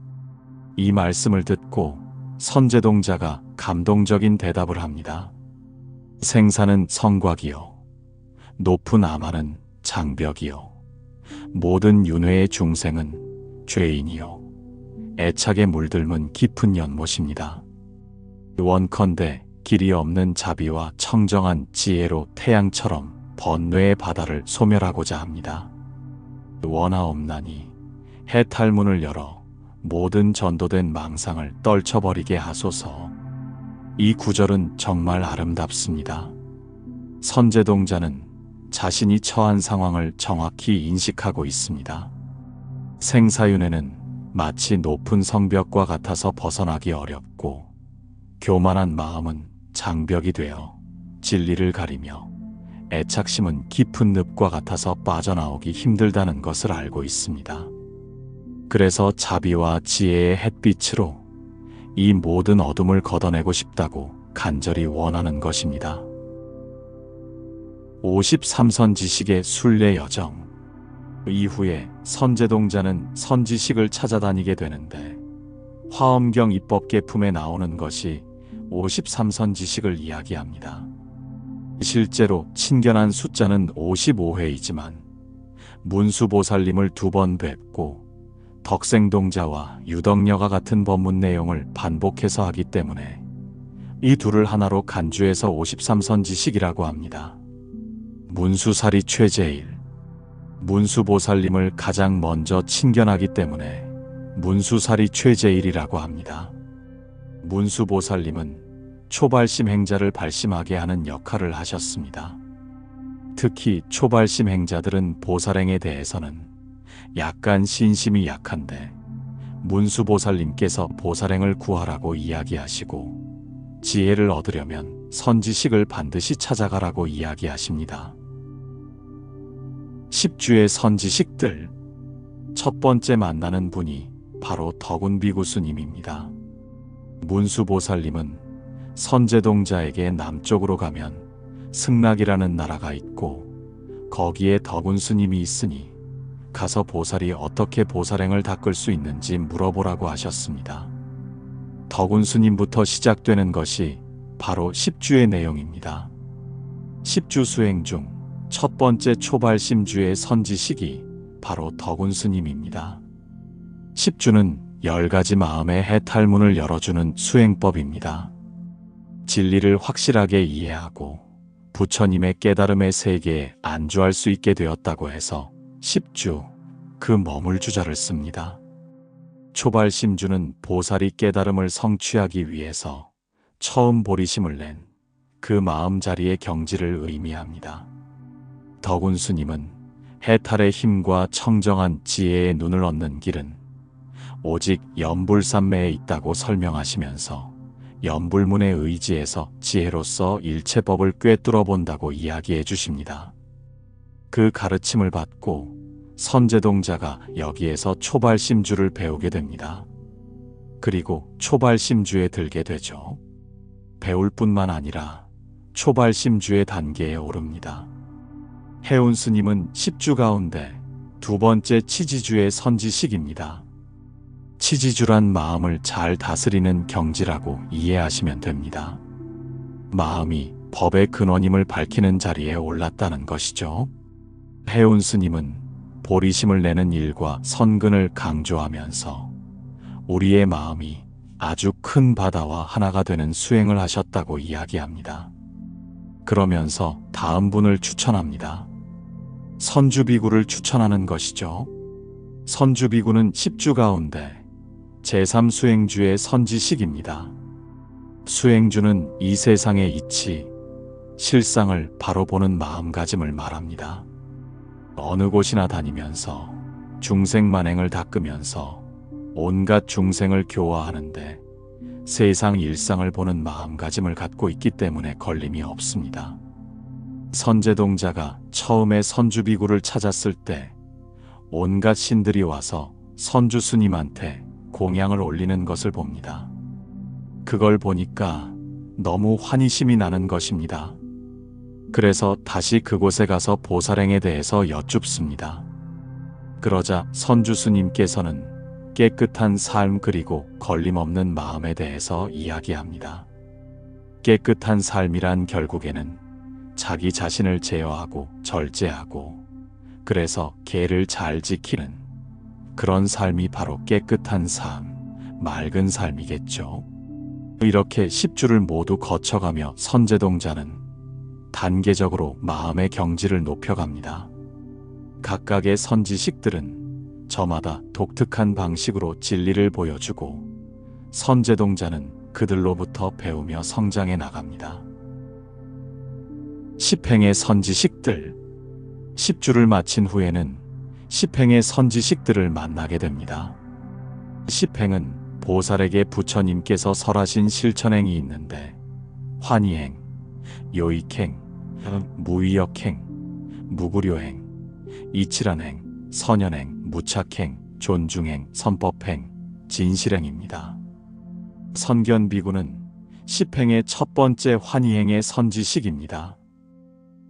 이 말씀을 듣고 선제동자가 감동적인 대답을 합니다. 생사는 성곽이요, 높은 아만은 장벽이요, 모든 윤회의 중생은 죄인이요, 애착에 물들면 깊은 연못입니다. 원컨대 길이 없는 자비와 청정한 지혜로 태양처럼 번뇌의 바다를 소멸하고자 합니다. 원하옵나니 해탈문을 열어 모든 전도된 망상을 떨쳐버리게 하소서. 이 구절은 정말 아름답습니다. 선제동자는 자신이 처한 상황을 정확히 인식하고 있습니다. 생사윤회는 마치 높은 성벽과 같아서 벗어나기 어렵고 교만한 마음은 장벽이 되어 진리를 가리며 애착심은 깊은 늪과 같아서 빠져나오기 힘들다는 것을 알고 있습니다. 그래서 자비와 지혜의 햇빛으로 이 모든 어둠을 걷어내고 싶다고 간절히 원하는 것입니다. 53선 지식의 순례 여정. 이후에 선제동자는 선지식을 찾아다니게 되는데 화엄경 입법계품에 나오는 것이 53선 지식을 이야기합니다. 실제로 친견한 숫자는 55회이지만 문수보살님을 2번 뵙고 덕생동자와 유덕녀가 같은 법문 내용을 반복해서 하기 때문에 이 둘을 하나로 간주해서 53선 지식이라고 합니다. 문수살이 최제일, 문수보살님을 가장 먼저 친견하기 때문에 문수살이 최제일이라고 합니다. 문수보살님은 초발심 행자를 발심하게 하는 역할을 하셨습니다. 특히 초발심 행자들은 보살행에 대해서는 약간 신심이 약한데 문수보살님께서 보살행을 구하라고 이야기하시고 지혜를 얻으려면 선지식을 반드시 찾아가라고 이야기하십니다. 10주의 선지식들. 첫 번째 만나는 분이 바로 덕운비구스님입니다. 문수보살님은 선제동자에게 남쪽으로 가면 승락이라는 나라가 있고 거기에 덕운스님이 있으니 가서 보살이 어떻게 보살행을 닦을 수 있는지 물어보라고 하셨습니다. 덕운스님부터 시작되는 것이 바로 10주의 내용입니다. 10주 수행 중 첫 번째 초발심주의 선지식이 바로 덕운스님입니다. 10주는 10가지 마음의 해탈문을 열어주는 수행법입니다. 진리를 확실하게 이해하고 부처님의 깨달음의 세계에 안주할 수 있게 되었다고 해서 10주, 그 머물주자를 씁니다. 초발심주는 보살이 깨달음을 성취하기 위해서 처음 보리심을 낸 그 마음자리의 경지를 의미합니다. 덕운스님은 해탈의 힘과 청정한 지혜의 눈을 얻는 길은 오직 연불산매에 있다고 설명하시면서 연불문에 의지해서 지혜로서 일체법을 꿰뚫어 본다고 이야기해 주십니다. 그 가르침을 받고 선제동자가 여기에서 초발심주를 배우게 됩니다. 그리고 초발심주에 들게 되죠. 배울 뿐만 아니라 초발심주의 단계에 오릅니다. 해운스님은 10주 가운데 2번째 치지주의 선지식입니다. 치지주란 마음을 잘 다스리는 경지라고 이해하시면 됩니다. 마음이 법의 근원임을 밝히는 자리에 올랐다는 것이죠. 해운스님은 보리심을 내는 일과 선근을 강조하면서 우리의 마음이 아주 큰 바다와 하나가 되는 수행을 하셨다고 이야기합니다. 그러면서 다음 분을 추천합니다. 선주비구를 추천하는 것이죠. 선주비구는 10주 가운데 제3수행주의 선지식입니다. 수행주는 이 세상의 이치, 실상을 바로 보는 마음가짐을 말합니다. 어느 곳이나 다니면서 중생만행을 닦으면서 온갖 중생을 교화하는데 세상 일상을 보는 마음가짐을 갖고 있기 때문에 걸림이 없습니다. 선제동자가 처음에 선주비구를 찾았을 때 온갖 신들이 와서 선주스님한테 공양을 올리는 것을 봅니다. 그걸 보니까 너무 환희심이 나는 것입니다. 그래서 다시 그곳에 가서 보살행에 대해서 여쭙습니다. 그러자 선주스님께서는 깨끗한 삶 그리고 걸림없는 마음에 대해서 이야기합니다. 깨끗한 삶이란 결국에는 자기 자신을 제어하고 절제하고 그래서 계를 잘 지키는 그런 삶이 바로 깨끗한 삶, 맑은 삶이겠죠. 이렇게 10주를 모두 거쳐가며 선제동자는 단계적으로 마음의 경지를 높여갑니다. 각각의 선지식들은 저마다 독특한 방식으로 진리를 보여주고 선제동자는 그들로부터 배우며 성장해 나갑니다. 10행의 선지식들. 10주를 마친 후에는 10행의 선지식들을 만나게 됩니다. 10행은 보살에게 부처님께서 설하신 실천행이 있는데 환희행, 요익행, 무의역행, 무구료행, 이치란행, 선연행, 무착행, 존중행, 선법행, 진실행입니다. 선견비구는 10행의 첫 번째 환희행의 선지식입니다.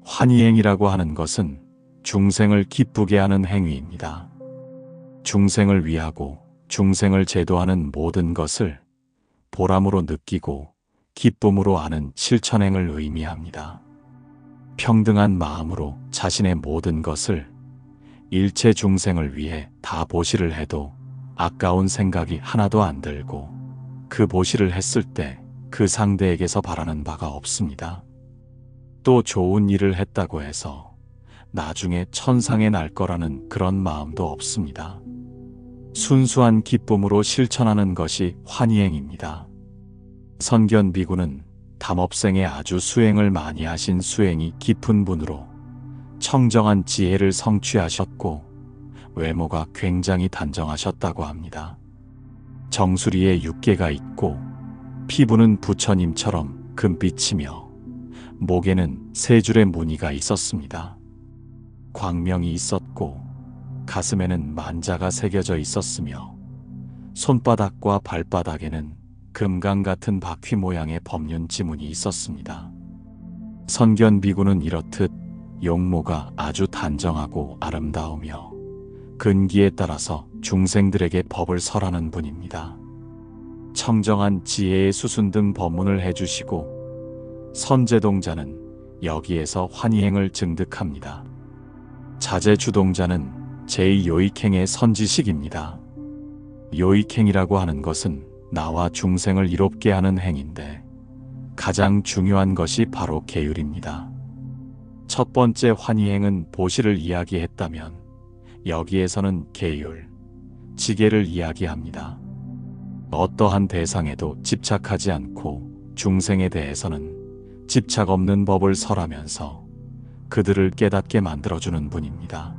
환희행이라고 하는 것은 중생을 기쁘게 하는 행위입니다. 중생을 위하고 중생을 제도하는 모든 것을 보람으로 느끼고 기쁨으로 하는 실천행을 의미합니다. 평등한 마음으로 자신의 모든 것을 일체 중생을 위해 다 보시를 해도 아까운 생각이 하나도 안 들고 그 보시를 했을 때 그 상대에게서 바라는 바가 없습니다. 또 좋은 일을 했다고 해서 나중에 천상에 날 거라는 그런 마음도 없습니다. 순수한 기쁨으로 실천하는 것이 환희행입니다. 선견비구는 담업생에 아주 수행을 많이 하신 수행이 깊은 분으로 청정한 지혜를 성취하셨고 외모가 굉장히 단정하셨다고 합니다. 정수리에 육개가 있고 피부는 부처님처럼 금빛이며 목에는 세 줄의 무늬가 있었습니다. 광명이 있었고 가슴에는 만자가 새겨져 있었으며 손바닥과 발바닥에는 금강 같은 바퀴 모양의 법륜 지문이 있었습니다. 선견비구는 이렇듯 용모가 아주 단정하고 아름다우며 근기에 따라서 중생들에게 법을 설하는 분입니다. 청정한 지혜의 수순 등 법문을 해주시고 선제동자는 여기에서 환희행을 증득합니다. 자제주동자는 제2요익행의 선지식입니다. 요익행이라고 하는 것은 나와 중생을 이롭게 하는 행인데 가장 중요한 것이 바로 계율입니다. 첫 번째 환희행은 보시를 이야기했다면 여기에서는 계율, 지계를 이야기합니다. 어떠한 대상에도 집착하지 않고 중생에 대해서는 집착 없는 법을 설하면서 그들을 깨닫게 만들어주는 분입니다.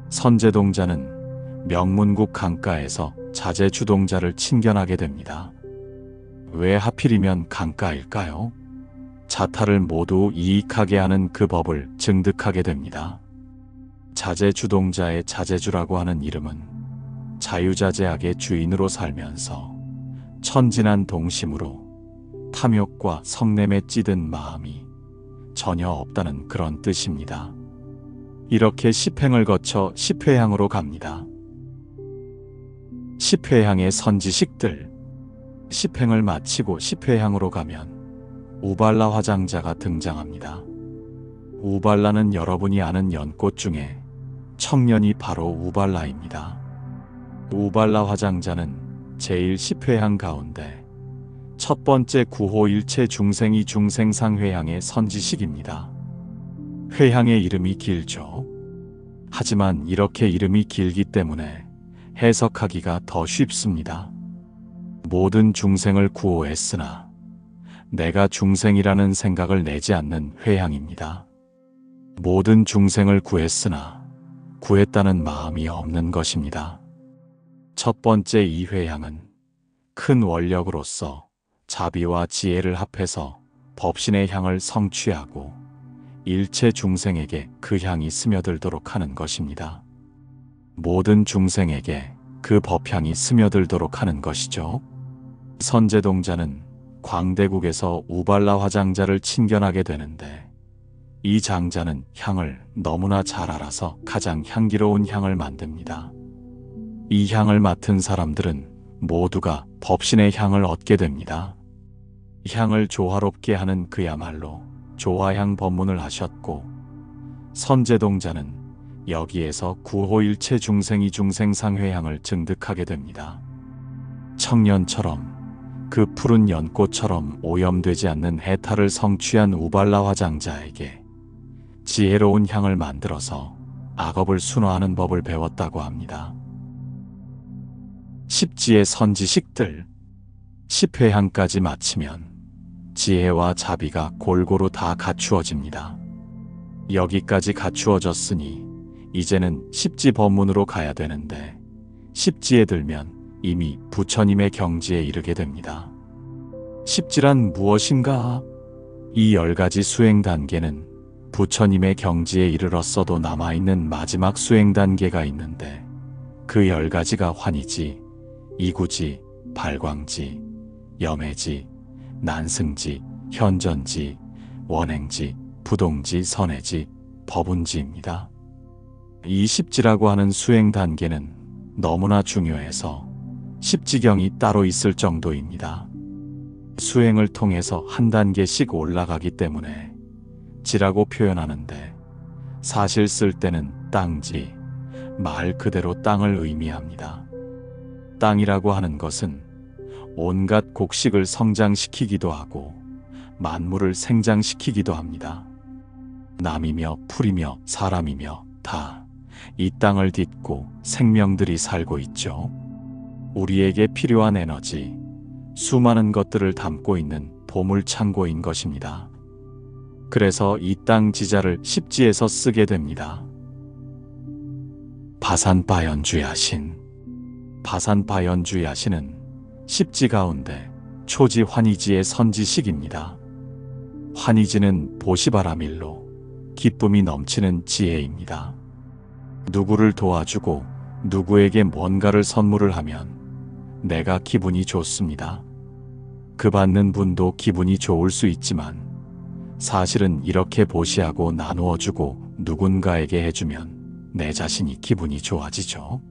선제동자는 명문국 강가에서 자제주동자를 친견하게 됩니다. 왜 하필이면 강가일까요? 자타를 모두 이익하게 하는 그 법을 증득하게 됩니다. 자제주동자의 자제주라고 하는 이름은 자유자재하게 주인으로 살면서 천진한 동심으로 탐욕과 성냄에 찌든 마음이 전혀 없다는 그런 뜻입니다. 이렇게 10행을 거쳐 10회향으로 갑니다. 10회향의 선지식들. 10행을 마치고 10회향으로 가면 우발라 화장자가 등장합니다. 우발라는 여러분이 아는 연꽃 중에 청년이 바로 우발라입니다. 우발라 화장자는 제1 10회향 가운데 첫 번째 구호일체 중생이 중생상회향의 선지식입니다. 회향의 이름이 길죠. 하지만 이렇게 이름이 길기 때문에 해석하기가 더 쉽습니다. 모든 중생을 구호했으나 내가 중생이라는 생각을 내지 않는 회향입니다. 모든 중생을 구했으나 구했다는 마음이 없는 것입니다. 첫 번째 이 회향은 큰 원력으로서 자비와 지혜를 합해서 법신의 향을 성취하고 일체 중생에게 그 향이 스며들도록 하는 것입니다. 모든 중생에게 그 법향이 스며들도록 하는 것이죠. 선제동자는 광대국에서 우발라 화장자를 친견하게 되는데 이 장자는 향을 너무나 잘 알아서 가장 향기로운 향을 만듭니다. 이 향을 맡은 사람들은 모두가 법신의 향을 얻게 됩니다. 향을 조화롭게 하는 그야말로 조화향 법문을 하셨고 선제동자는 여기에서 구호일체 중생이 중생상회향을 증득하게 됩니다. 청년처럼 그 푸른 연꽃처럼 오염되지 않는 해탈을 성취한 우발라 화장자에게 지혜로운 향을 만들어서 악업을 순화하는 법을 배웠다고 합니다. 10지의 선지식들. 10회향까지 마치면 지혜와 자비가 골고루 다 갖추어집니다. 여기까지 갖추어졌으니 이제는 10지 법문으로 가야 되는데 10지에 들면 이미 부처님의 경지에 이르게 됩니다. 10지란 무엇인가? 이 10가지 수행 단계는 부처님의 경지에 이르렀어도 남아있는 마지막 수행 단계가 있는데 그 10가지가 환희지, 이구지, 발광지, 염해지, 난승지, 현전지, 원행지, 부동지, 선해지, 법운지입니다. 이 십지라고 하는 수행 단계는 너무나 중요해서 십지경이 따로 있을 정도입니다. 수행을 통해서 한 단계씩 올라가기 때문에 지라고 표현하는데 사실 쓸 때는 땅지, 말 그대로 땅을 의미합니다. 땅이라고 하는 것은 온갖 곡식을 성장시키기도 하고 만물을 생장시키기도 합니다. 남이며 풀이며 사람이며 다 이 땅을 딛고 생명들이 살고 있죠. 우리에게 필요한 에너지, 수많은 것들을 담고 있는 보물창고인 것입니다. 그래서 이 땅 지자를 십지에서 쓰게 됩니다. 바산바연주야신. 바산바연주야신은 십지 가운데 초지 환희지의 선지식입니다. 환희지는 보시바라밀로 기쁨이 넘치는 지혜입니다. 누구를 도와주고 누구에게 뭔가를 선물을 하면 내가 기분이 좋습니다. 그 받는 분도 기분이 좋을 수 있지만 사실은 이렇게 보시하고 나누어주고 누군가에게 해주면 내 자신이 기분이 좋아지죠.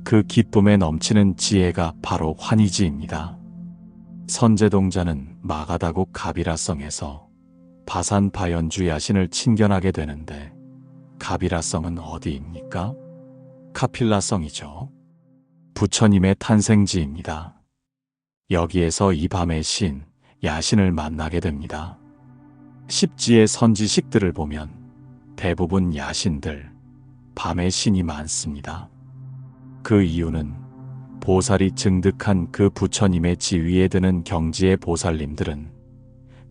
그 기쁨에 넘치는 지혜가 바로 환희지입니다. 선제동자는 마가다국 가비라성에서 바산바연주 야신을 친견하게 되는데 가비라성은 어디입니까? 카필라성이죠. 부처님의 탄생지입니다. 여기에서 이 밤의 신, 야신을 만나게 됩니다. 십지의 선지식들을 보면 대부분 야신들, 밤의 신이 많습니다. 그 이유는 보살이 증득한 그 부처님의 지위에 드는 경지의 보살님들은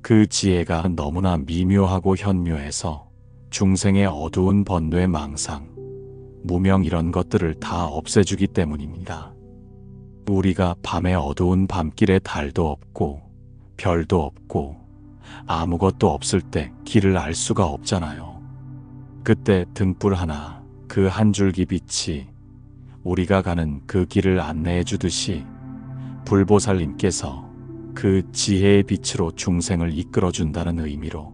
그 지혜가 너무나 미묘하고 현묘해서 중생의 어두운 번뇌 망상, 무명 이런 것들을 다 없애주기 때문입니다. 우리가 밤에 어두운 밤길에 달도 없고 별도 없고 아무것도 없을 때 길을 알 수가 없잖아요. 그때 등불 하나, 그 한 줄기 빛이 우리가 가는 그 길을 안내해 주듯이 불보살님께서 그 지혜의 빛으로 중생을 이끌어 준다는 의미로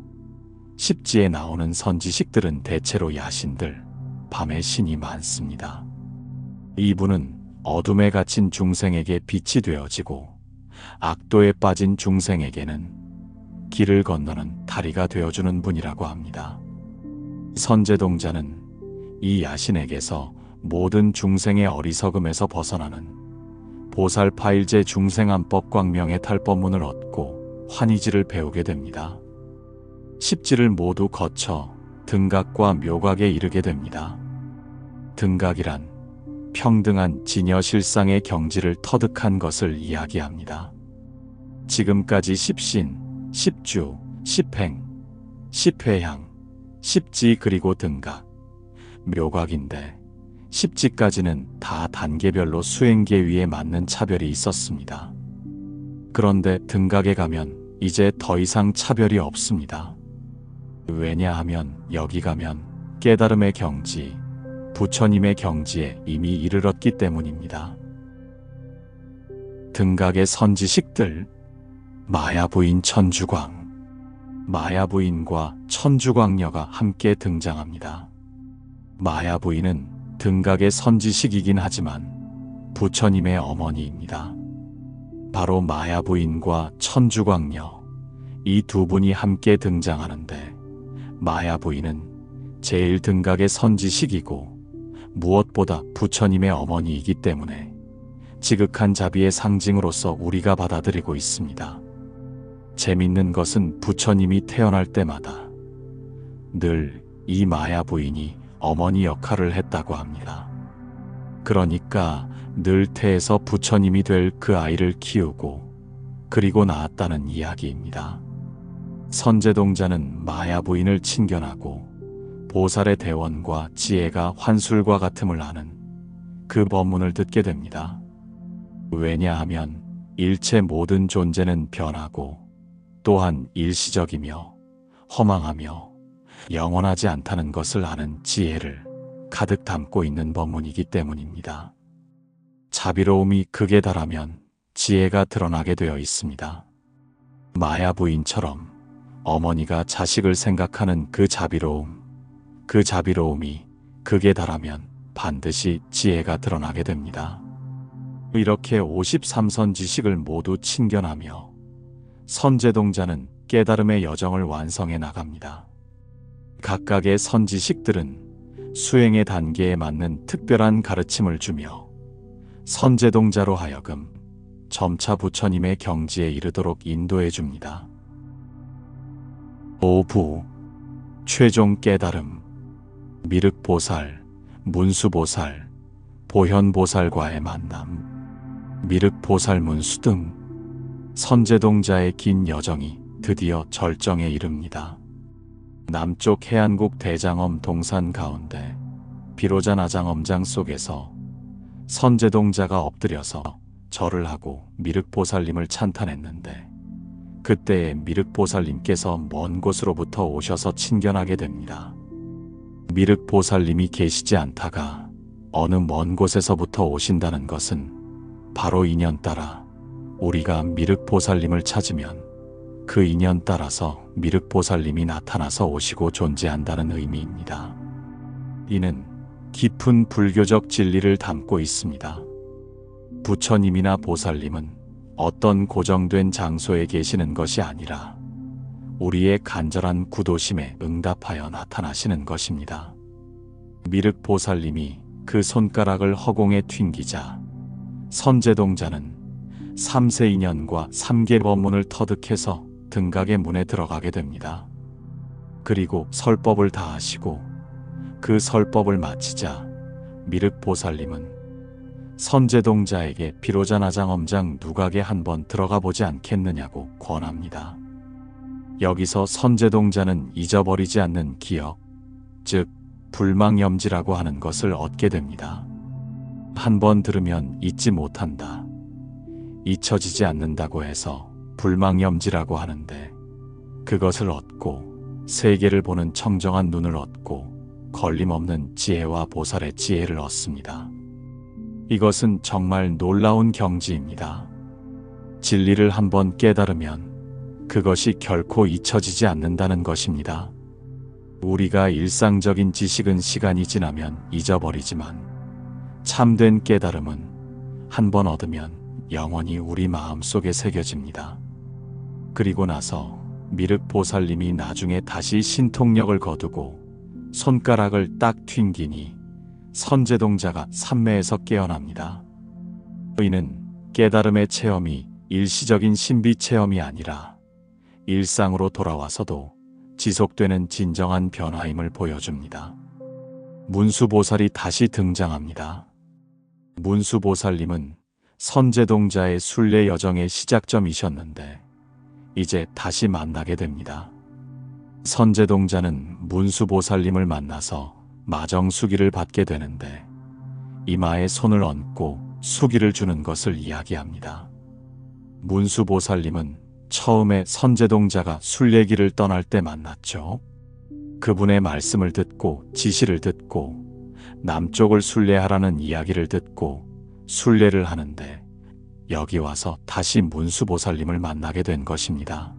십지에 나오는 선지식들은 대체로 야신들, 밤의 신이 많습니다. 이분은 어둠에 갇힌 중생에게 빛이 되어지고 악도에 빠진 중생에게는 길을 건너는 다리가 되어주는 분이라고 합니다. 선제동자는 이 야신에게서 모든 중생의 어리석음에서 벗어나는 보살파일제 중생안법 광명의 탈법문을 얻고 환희지를 배우게 됩니다. 십지를 모두 거쳐 등각과 묘각에 이르게 됩니다. 등각이란 평등한 진여실상의 경지를 터득한 것을 이야기합니다. 지금까지 십신, 십주, 십행, 십회향, 십지 그리고 등각, 묘각인데 십지까지는 다 단계별로 수행계위에 맞는 차별이 있었습니다. 그런데 등각에 가면 이제 더 이상 차별이 없습니다. 왜냐하면 여기 가면 깨달음의 경지, 부처님의 경지에 이미 이르렀기 때문입니다. 등각의 선지식들, 마야부인 천주광. 마야부인과 천주광녀가 함께 등장합니다. 마야부인은 등각의 선지식이긴 하지만 부처님의 어머니입니다. 바로 마야부인과 천주광녀, 이 두 분이 함께 등장하는데 마야부인은 제일 등각의 선지식이고 무엇보다 부처님의 어머니이기 때문에 지극한 자비의 상징으로서 우리가 받아들이고 있습니다. 재밌는 것은 부처님이 태어날 때마다 늘 이 마야 부인이 어머니 역할을 했다고 합니다. 그러니까 늘 태에서 부처님이 될 그 아이를 키우고 그리고 낳았다는 이야기입니다. 선제동자는 마야 부인을 친견하고 보살의 대원과 지혜가 환술과 같음을 아는 그 법문을 듣게 됩니다. 왜냐하면 일체 모든 존재는 변하고 또한 일시적이며 허망하며 영원하지 않다는 것을 아는 지혜를 가득 담고 있는 법문이기 때문입니다. 자비로움이 극에 달하면 지혜가 드러나게 되어 있습니다. 마야 부인처럼 어머니가 자식을 생각하는 그 자비로움이 극에 달하면 반드시 지혜가 드러나게 됩니다. 이렇게 53선 지식을 모두 친견하며 선제동자는 깨달음의 여정을 완성해 나갑니다. 각각의 선지식들은 수행의 단계에 맞는 특별한 가르침을 주며 선제동자로 하여금 점차 부처님의 경지에 이르도록 인도해 줍니다. 5부 최종 깨달음 미륵보살, 문수보살, 보현보살과의 만남 미륵보살 문수 등 선제동자의 긴 여정이 드디어 절정에 이릅니다. 남쪽 해안국 대장엄 동산 가운데 비로자 나장엄장 속에서 선제동자가 엎드려서 절을 하고 미륵보살님을 찬탄했는데 그때에 미륵보살님께서 먼 곳으로부터 오셔서 친견하게 됩니다. 미륵보살님이 계시지 않다가 어느 먼 곳에서부터 오신다는 것은 바로 인연 따라 우리가 미륵보살님을 찾으면 그 인연 따라서 미륵보살님이 나타나서 오시고 존재한다는 의미입니다. 이는 깊은 불교적 진리를 담고 있습니다. 부처님이나 보살님은 어떤 고정된 장소에 계시는 것이 아니라 우리의 간절한 구도심에 응답하여 나타나시는 것입니다. 미륵보살님이 그 손가락을 허공에 튕기자 선제동자는 3세 인연과 3계 법문을 터득해서 등각의 문에 들어가게 됩니다. 그리고 설법을 다하시고 그 설법을 마치자 미륵보살님은 선제동자에게 비로자 나장엄장 누각에 한번 들어가 보지 않겠느냐고 권합니다. 여기서 선제동자는 잊어버리지 않는 기억, 즉 불망염지라고 하는 것을 얻게 됩니다. 한번 들으면 잊지 못한다, 잊혀지지 않는다고 해서 불망염지라고 하는데 그것을 얻고 세계를 보는 청정한 눈을 얻고 걸림없는 지혜와 보살의 지혜를 얻습니다. 이것은 정말 놀라운 경지입니다. 진리를 한번 깨달으면 그것이 결코 잊혀지지 않는다는 것입니다. 우리가 일상적인 지식은 시간이 지나면 잊어버리지만 참된 깨달음은 한번 얻으면 영원히 우리 마음속에 새겨집니다. 그리고 나서 미륵보살님이 나중에 다시 신통력을 거두고 손가락을 딱 튕기니 선제동자가 삼매에서 깨어납니다. 이는 깨달음의 체험이 일시적인 신비 체험이 아니라 일상으로 돌아와서도 지속되는 진정한 변화임을 보여줍니다. 문수보살이 다시 등장합니다. 문수보살님은 선제동자의 순례 여정의 시작점이셨는데 이제 다시 만나게 됩니다. 선제동자는 문수보살님을 만나서 마정수기를 받게 되는데 이마에 손을 얹고 수기를 주는 것을 이야기합니다. 문수보살님은 처음에 선제동자가 순례길을 떠날 때 만났죠. 그분의 말씀을 듣고 지시를 듣고 남쪽을 순례하라는 이야기를 듣고 순례를 하는데 여기 와서 다시 문수보살님을 만나게 된 것입니다.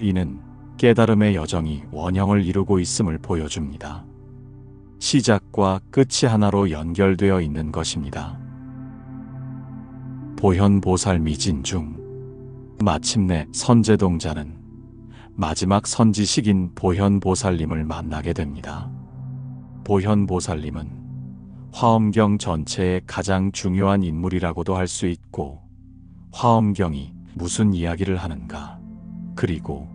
이는 깨달음의 여정이 원형을 이루고 있음을 보여줍니다. 시작과 끝이 하나로 연결되어 있는 것입니다. 보현보살 미진 중 마침내 선제동자는 마지막 선지식인 보현보살님을 만나게 됩니다. 보현보살님은 화엄경 전체의 가장 중요한 인물이라고도 할 수 있고 화엄경이 무슨 이야기를 하는가, 그리고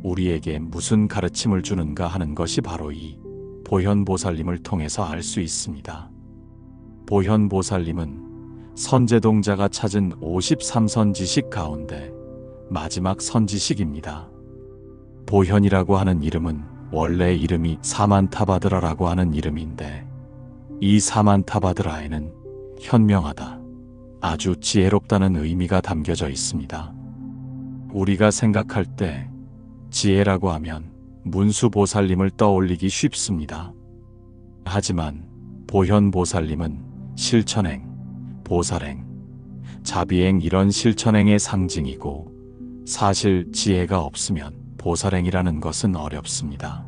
우리에게 무슨 가르침을 주는가 하는 것이 바로 이 보현보살님을 통해서 알 수 있습니다. 보현보살님은 선제동자가 찾은 53선지식 가운데 마지막 선지식입니다. 보현이라고 하는 이름은 원래 이름이 사만타바드라라고 하는 이름인데 이 사만타바드라에는 현명하다, 아주 지혜롭다는 의미가 담겨져 있습니다. 우리가 생각할 때 지혜라고 하면 문수보살님을 떠올리기 쉽습니다. 하지만 보현보살님은 실천행, 보살행, 자비행 이런 실천행의 상징이고 사실 지혜가 없으면 보살행이라는 것은 어렵습니다.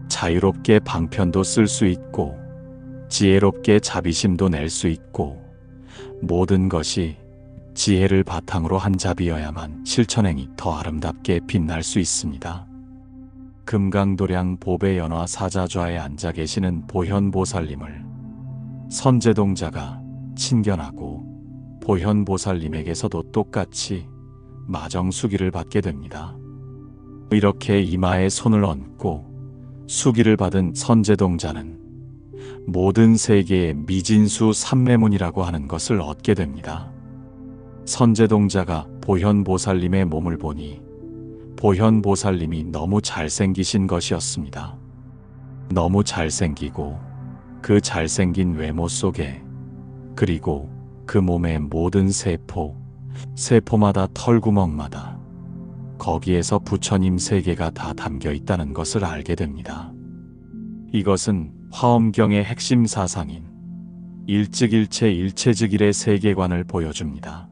자유롭게 방편도 쓸 수 있고 지혜롭게 자비심도 낼 수 있고 모든 것이 지혜를 바탕으로 한 자비여야만 실천행이 더 아름답게 빛날 수 있습니다. 금강도량 보배연화 사자좌에 앉아 계시는 보현보살님을 선제동자가 친견하고 보현보살님에게서도 똑같이 마정수기를 받게 됩니다. 이렇게 이마에 손을 얹고 수기를 받은 선제동자는 모든 세계의 미진수 삼매문이라고 하는 것을 얻게 됩니다. 선제동자가 보현보살님의 몸을 보니 보현보살님이 너무 잘생기신 것이었습니다. 너무 잘생기고 그 잘생긴 외모 속에 그리고 그 몸의 모든 세포마다 털구멍마다 거기에서 부처님 세계가 다 담겨 있다는 것을 알게 됩니다. 이것은 화엄경의 핵심 사상인 일즉일체 일체즉일의 세계관을 보여줍니다.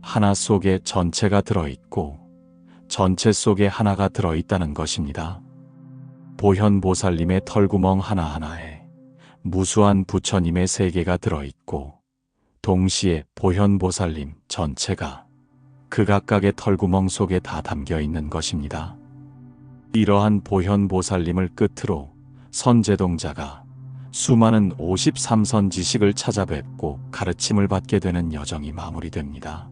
하나 속에 전체가 들어있고 전체 속에 하나가 들어있다는 것입니다. 보현보살님의 털구멍 하나하나에 무수한 부처님의 세계가 들어있고 동시에 보현보살님 전체가 그 각각의 털구멍 속에 다 담겨 있는 것입니다. 이러한 보현보살님을 끝으로 선제동자가 수많은 53선 지식을 찾아뵙고 가르침을 받게 되는 여정이 마무리됩니다.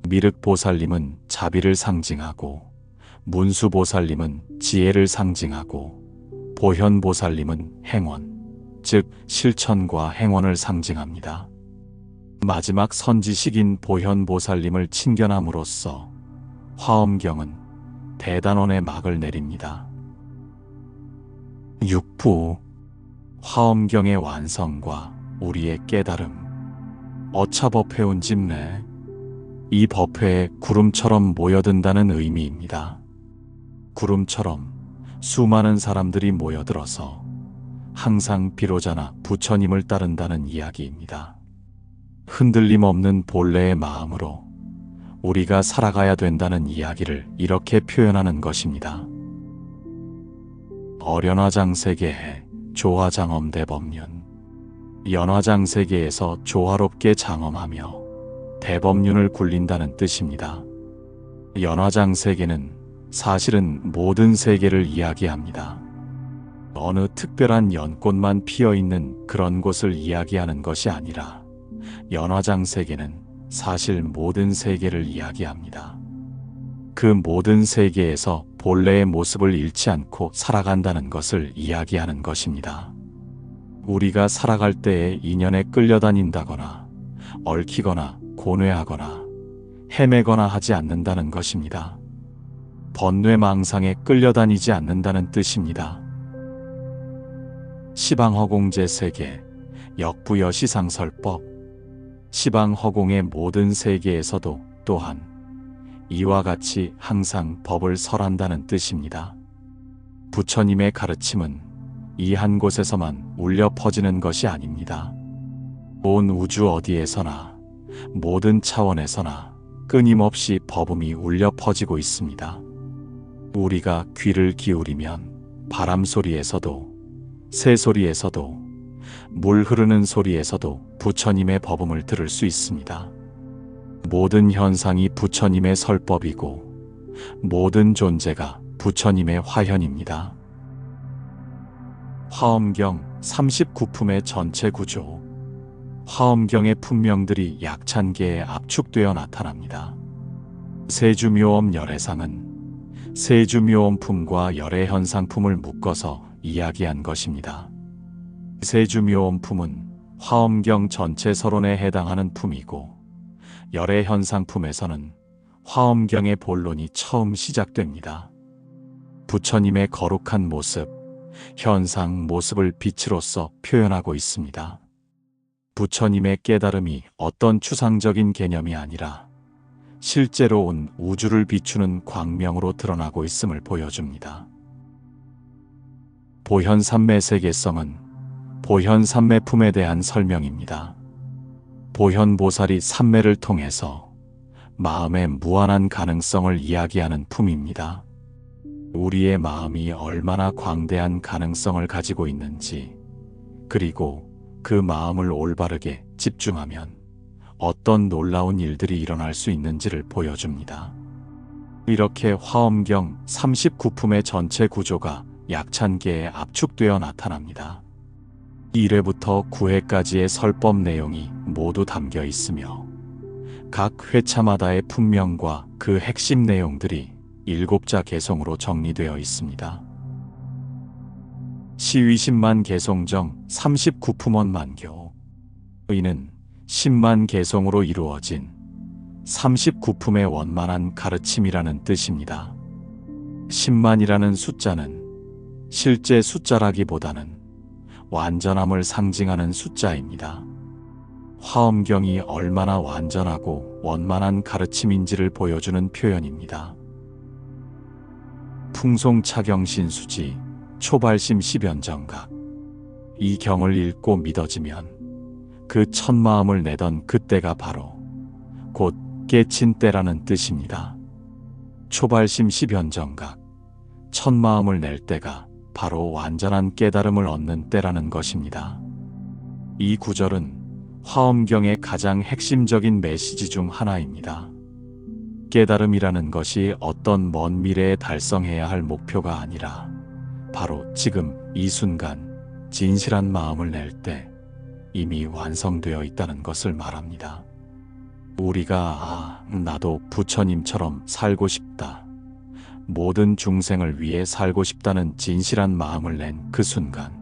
미륵보살님은 자비를 상징하고 문수보살님은 지혜를 상징하고 보현보살님은 행원, 즉 실천과 행원을 상징합니다. 마지막 선지식인 보현보살님을 친견함으로써 화엄경은 대단원의 막을 내립니다. 6부 화엄경의 완성과 우리의 깨달음. 어차법회운 집내. 이 법회에 구름처럼 모여든다는 의미입니다. 구름처럼 수많은 사람들이 모여들어서 항상 비로자나 부처님을 따른다는 이야기입니다. 흔들림 없는 본래의 마음으로 우리가 살아가야 된다는 이야기를 이렇게 표현하는 것입니다. 어련화장세계해 조화장엄대법륜. 연화장세계에서 조화롭게 장엄하며 대법륜을 굴린다는 뜻입니다. 연화장세계는 사실은 모든 세계를 이야기합니다. 어느 특별한 연꽃만 피어있는 그런 곳을 이야기하는 것이 아니라 연화장세계는 사실 모든 세계를 이야기합니다. 그 모든 세계에서 본래의 모습을 잃지 않고 살아간다는 것을 이야기하는 것입니다. 우리가 살아갈 때에 인연에 끌려다닌다거나 얽히거나 고뇌하거나 헤매거나 하지 않는다는 것입니다. 번뇌망상에 끌려다니지 않는다는 뜻입니다. 시방허공제 세계, 역부여시상설법. 시방허공의 모든 세계에서도 또한 이와 같이 항상 법을 설한다는 뜻입니다. 부처님의 가르침은 이 한 곳에서만 울려 퍼지는 것이 아닙니다. 온 우주 어디에서나 모든 차원에서나 끊임없이 법음이 울려 퍼지고 있습니다. 우리가 귀를 기울이면 바람 소리에서도 새 소리에서도 물 흐르는 소리에서도 부처님의 법음을 들을 수 있습니다. 모든 현상이 부처님의 설법이고 모든 존재가 부처님의 화현입니다. 화엄경 39품의 전체 구조. 화엄경의 품명들이 약 1000개에 압축되어 나타납니다. 세주묘엄 열애상은 세주묘엄품과 열애현상품을 묶어서 이야기한 것입니다. 세주묘엄품은 화엄경 전체 서론에 해당하는 품이고 열애현상품에서는 화엄경의 본론이 처음 시작됩니다. 부처님의 거룩한 모습, 현상 모습을 빛으로써 표현하고 있습니다. 부처님의 깨달음이 어떤 추상적인 개념이 아니라 실제로 온 우주를 비추는 광명으로 드러나고 있음을 보여줍니다. 보현삼매 세계성은 보현삼매품에 대한 설명입니다. 보현보살이 삼매를 통해서 마음의 무한한 가능성을 이야기하는 품입니다. 우리의 마음이 얼마나 광대한 가능성을 가지고 있는지, 그리고 그 마음을 올바르게 집중하면 어떤 놀라운 일들이 일어날 수 있는지를 보여줍니다. 이렇게 화엄경 39품의 전체 구조가 약찬계에 압축되어 나타납니다. 1회부터 9회까지의 설법 내용이 모두 담겨 있으며 각 회차마다의 품명과 그 핵심 내용들이 7자 개성으로 정리되어 있습니다. 시위10만 개성정 39품원 만교. 의는 10만 개성으로 이루어진 39품의 원만한 가르침이라는 뜻입니다. 10만이라는 숫자는 실제 숫자라기보다는 완전함을 상징하는 숫자입니다. 화엄경이 얼마나 완전하고 원만한 가르침인지를 보여주는 표현입니다. 풍송차경신수지 초발심 십연정각. 이 경을 읽고 믿어지면 그 첫 마음을 내던 그때가 바로 곧 깨친 때라는 뜻입니다. 초발심 십연정각. 첫 마음을 낼 때가 바로 완전한 깨달음을 얻는 때라는 것입니다. 이 구절은 화엄경의 가장 핵심적인 메시지 중 하나입니다. 깨달음이라는 것이 어떤 먼 미래에 달성해야 할 목표가 아니라 바로 지금 이 순간 진실한 마음을 낼 때 이미 완성되어 있다는 것을 말합니다. 우리가 나도 부처님처럼 살고 싶다. 모든 중생을 위해 살고 싶다는 진실한 마음을 낸 그 순간,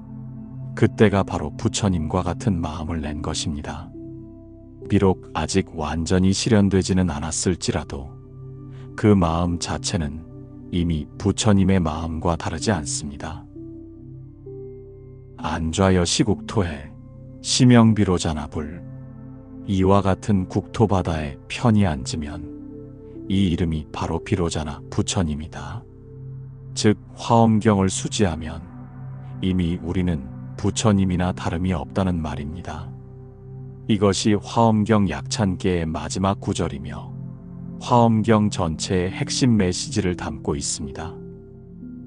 그때가 바로 부처님과 같은 마음을 낸 것입니다. 비록 아직 완전히 실현되지는 않았을지라도 그 마음 자체는 이미 부처님의 마음과 다르지 않습니다. 안좌여 시국토해 심영비로자나불. 이와 같은 국토바다에 편히 앉으면 이 이름이 바로 비로자나 부처님이다. 즉 화엄경을 수지하면 이미 우리는 부처님이나 다름이 없다는 말입니다. 이것이 화엄경 약찬계의 마지막 구절이며 화엄경 전체의 핵심 메시지를 담고 있습니다.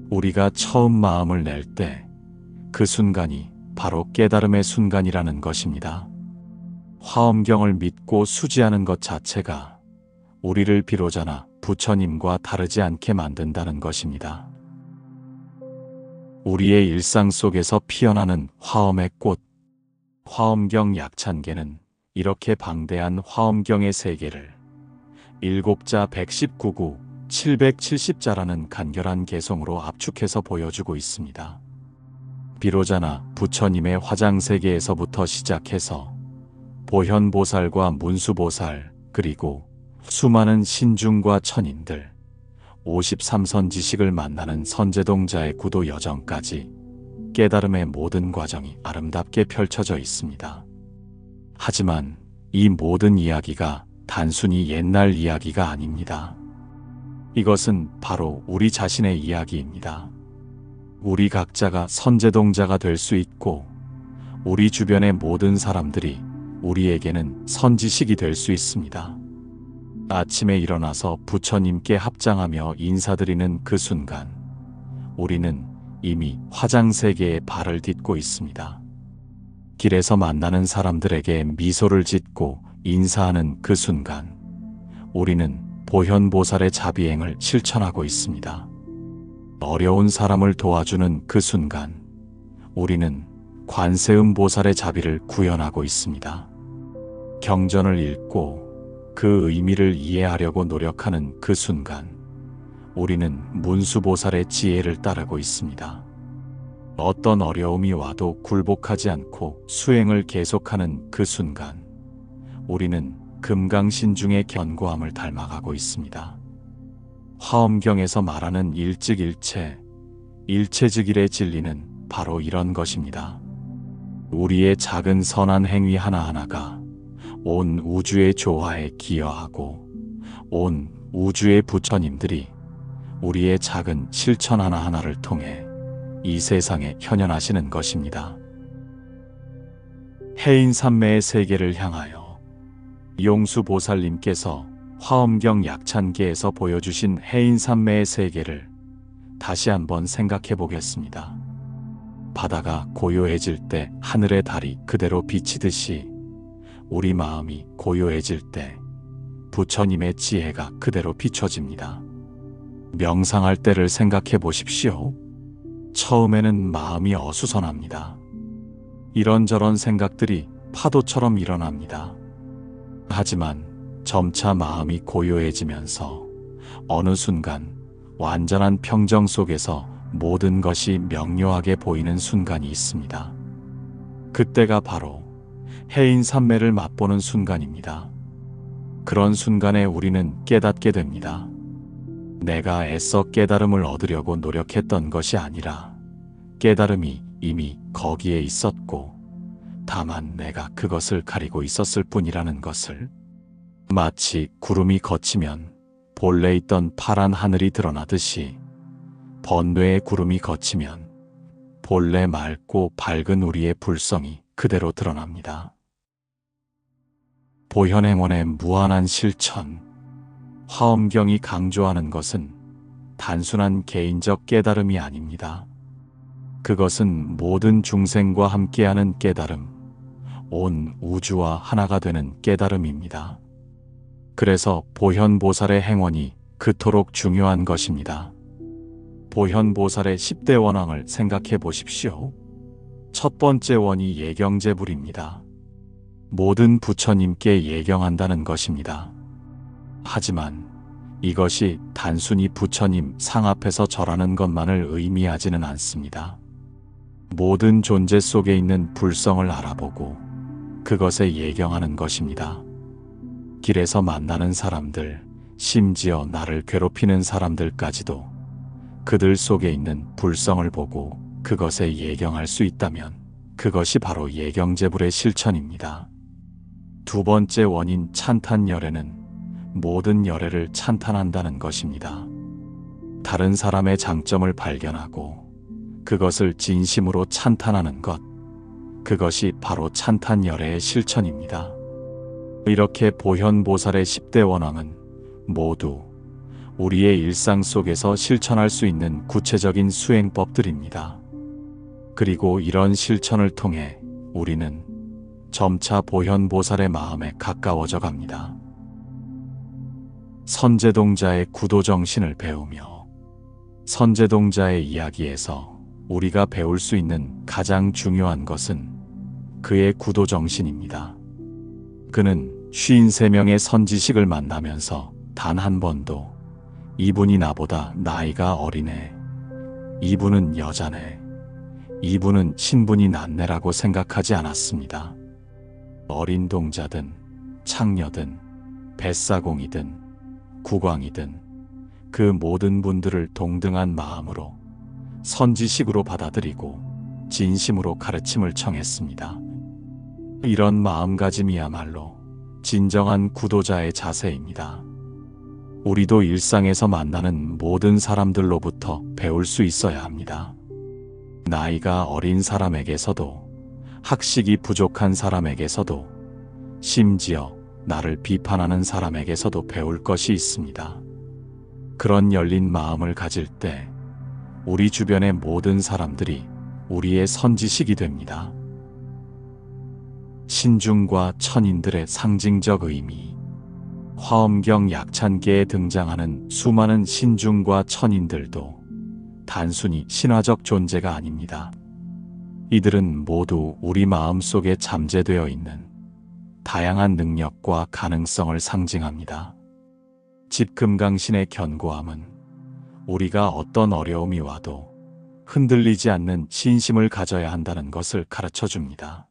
우리가 처음 마음을 낼 때 그 순간이 바로 깨달음의 순간이라는 것입니다. 화엄경을 믿고 수지하는 것 자체가 우리를 비로자나 부처님과 다르지 않게 만든다는 것입니다. 우리의 일상 속에서 피어나는 화엄의 꽃, 화엄경 약찬계는 이렇게 방대한 화엄경의 세계를 7자 119구 770자라는 간결한 개성으로 압축해서 보여주고 있습니다. 비로자나 부처님의 화장세계에서부터 시작해서 보현보살과 문수보살, 그리고 수많은 신중과 천인들, 53선지식을 만나는 선제동자의 구도 여정까지 깨달음의 모든 과정이 아름답게 펼쳐져 있습니다. 하지만 이 모든 이야기가 단순히 옛날 이야기가 아닙니다. 이것은 바로 우리 자신의 이야기입니다. 우리 각자가 선제동자가 될 수 있고 우리 주변의 모든 사람들이 우리에게는 선지식이 될 수 있습니다. 아침에 일어나서 부처님께 합장하며 인사드리는 그 순간 우리는 이미 화장세계에 발을 딛고 있습니다. 길에서 만나는 사람들에게 미소를 짓고 인사하는 그 순간 우리는 보현보살의 자비행을 실천하고 있습니다. 어려운 사람을 도와주는 그 순간 우리는 관세음보살의 자비를 구현하고 있습니다. 경전을 읽고 그 의미를 이해하려고 노력하는 그 순간 우리는 문수보살의 지혜를 따르고 있습니다. 어떤 어려움이 와도 굴복하지 않고 수행을 계속하는 그 순간 우리는 금강신중의 견고함을 닮아가고 있습니다. 화엄경에서 말하는 일즉일체, 일체즉일의 진리는 바로 이런 것입니다. 우리의 작은 선한 행위 하나하나가 온 우주의 조화에 기여하고 온 우주의 부처님들이 우리의 작은 실천 하나하나를 통해 이 세상에 현현하시는 것입니다. 해인산매의 세계를 향하여 용수보살님께서 화엄경 약찬계에서 보여주신 해인산매의 세계를 다시 한번 생각해 보겠습니다. 바다가 고요해질 때 하늘의 달이 그대로 비치듯이 우리 마음이 고요해질 때 부처님의 지혜가 그대로 비춰집니다. 명상할 때를 생각해 보십시오. 처음에는 마음이 어수선합니다. 이런저런 생각들이 파도처럼 일어납니다. 하지만 점차 마음이 고요해지면서 어느 순간 완전한 평정 속에서 모든 것이 명료하게 보이는 순간이 있습니다. 그때가 바로 해인산매를 맛보는 순간입니다. 그런 순간에 우리는 깨닫게 됩니다. 내가 애써 깨달음을 얻으려고 노력했던 것이 아니라 깨달음이 이미 거기에 있었고 다만 내가 그것을 가리고 있었을 뿐이라는 것을. 마치 구름이 걷히면 본래 있던 파란 하늘이 드러나듯이 번뇌의 구름이 걷히면 본래 맑고 밝은 우리의 불성이 그대로 드러납니다. 보현행원의 무한한 실천. 화엄경이 강조하는 것은 단순한 개인적 깨달음이 아닙니다. 그것은 모든 중생과 함께하는 깨달음, 온 우주와 하나가 되는 깨달음입니다. 그래서 보현보살의 행원이 그토록 중요한 것입니다. 보현보살의 10대 원왕을 생각해 보십시오. 첫 번째 원이 예경제불입니다. 모든 부처님께 예경한다는 것입니다. 하지만 이것이 단순히 부처님 상 앞에서 절하는 것만을 의미하지는 않습니다. 모든 존재 속에 있는 불성을 알아보고 그것에 예경하는 것입니다. 길에서 만나는 사람들, 심지어 나를 괴롭히는 사람들까지도 그들 속에 있는 불성을 보고 그것에 예경할 수 있다면 그것이 바로 예경제불의 실천입니다. 두 번째 원인 찬탄열애는 모든 열애를 찬탄한다는 것입니다. 다른 사람의 장점을 발견하고 그것을 진심으로 찬탄하는 것, 그것이 바로 찬탄열애의 실천입니다. 이렇게 보현보살의 10대 원왕은 모두 우리의 일상 속에서 실천할 수 있는 구체적인 수행법들입니다. 그리고 이런 실천을 통해 우리는 점차 보현보살의 마음에 가까워져 갑니다. 선제동자의 구도정신을 배우며 선제동자의 이야기에서 우리가 배울 수 있는 가장 중요한 것은 그의 구도정신입니다. 그는 53명의 선지식을 만나면서 단 한 번도 이분이 나보다 나이가 어리네, 이분은 여자네, 이분은 신분이 낮네라고 생각하지 않았습니다. 어린 동자든 창녀든 뱃사공이든 국왕이든 그 모든 분들을 동등한 마음으로 선지식으로 받아들이고 진심으로 가르침을 청했습니다. 이런 마음가짐이야말로 진정한 구도자의 자세입니다. 우리도 일상에서 만나는 모든 사람들로부터 배울 수 있어야 합니다. 나이가 어린 사람에게서도, 학식이 부족한 사람에게서도, 심지어 나를 비판하는 사람에게서도 배울 것이 있습니다. 그런 열린 마음을 가질 때 우리 주변의 모든 사람들이 우리의 선지식이 됩니다. 신중과 천인들의 상징적 의미. 화엄경 약찬계에 등장하는 수많은 신중과 천인들도 단순히 신화적 존재가 아닙니다. 이들은 모두 우리 마음속에 잠재되어 있는 다양한 능력과 가능성을 상징합니다. 집금강신의 견고함은 우리가 어떤 어려움이 와도 흔들리지 않는 신심을 가져야 한다는 것을 가르쳐 줍니다.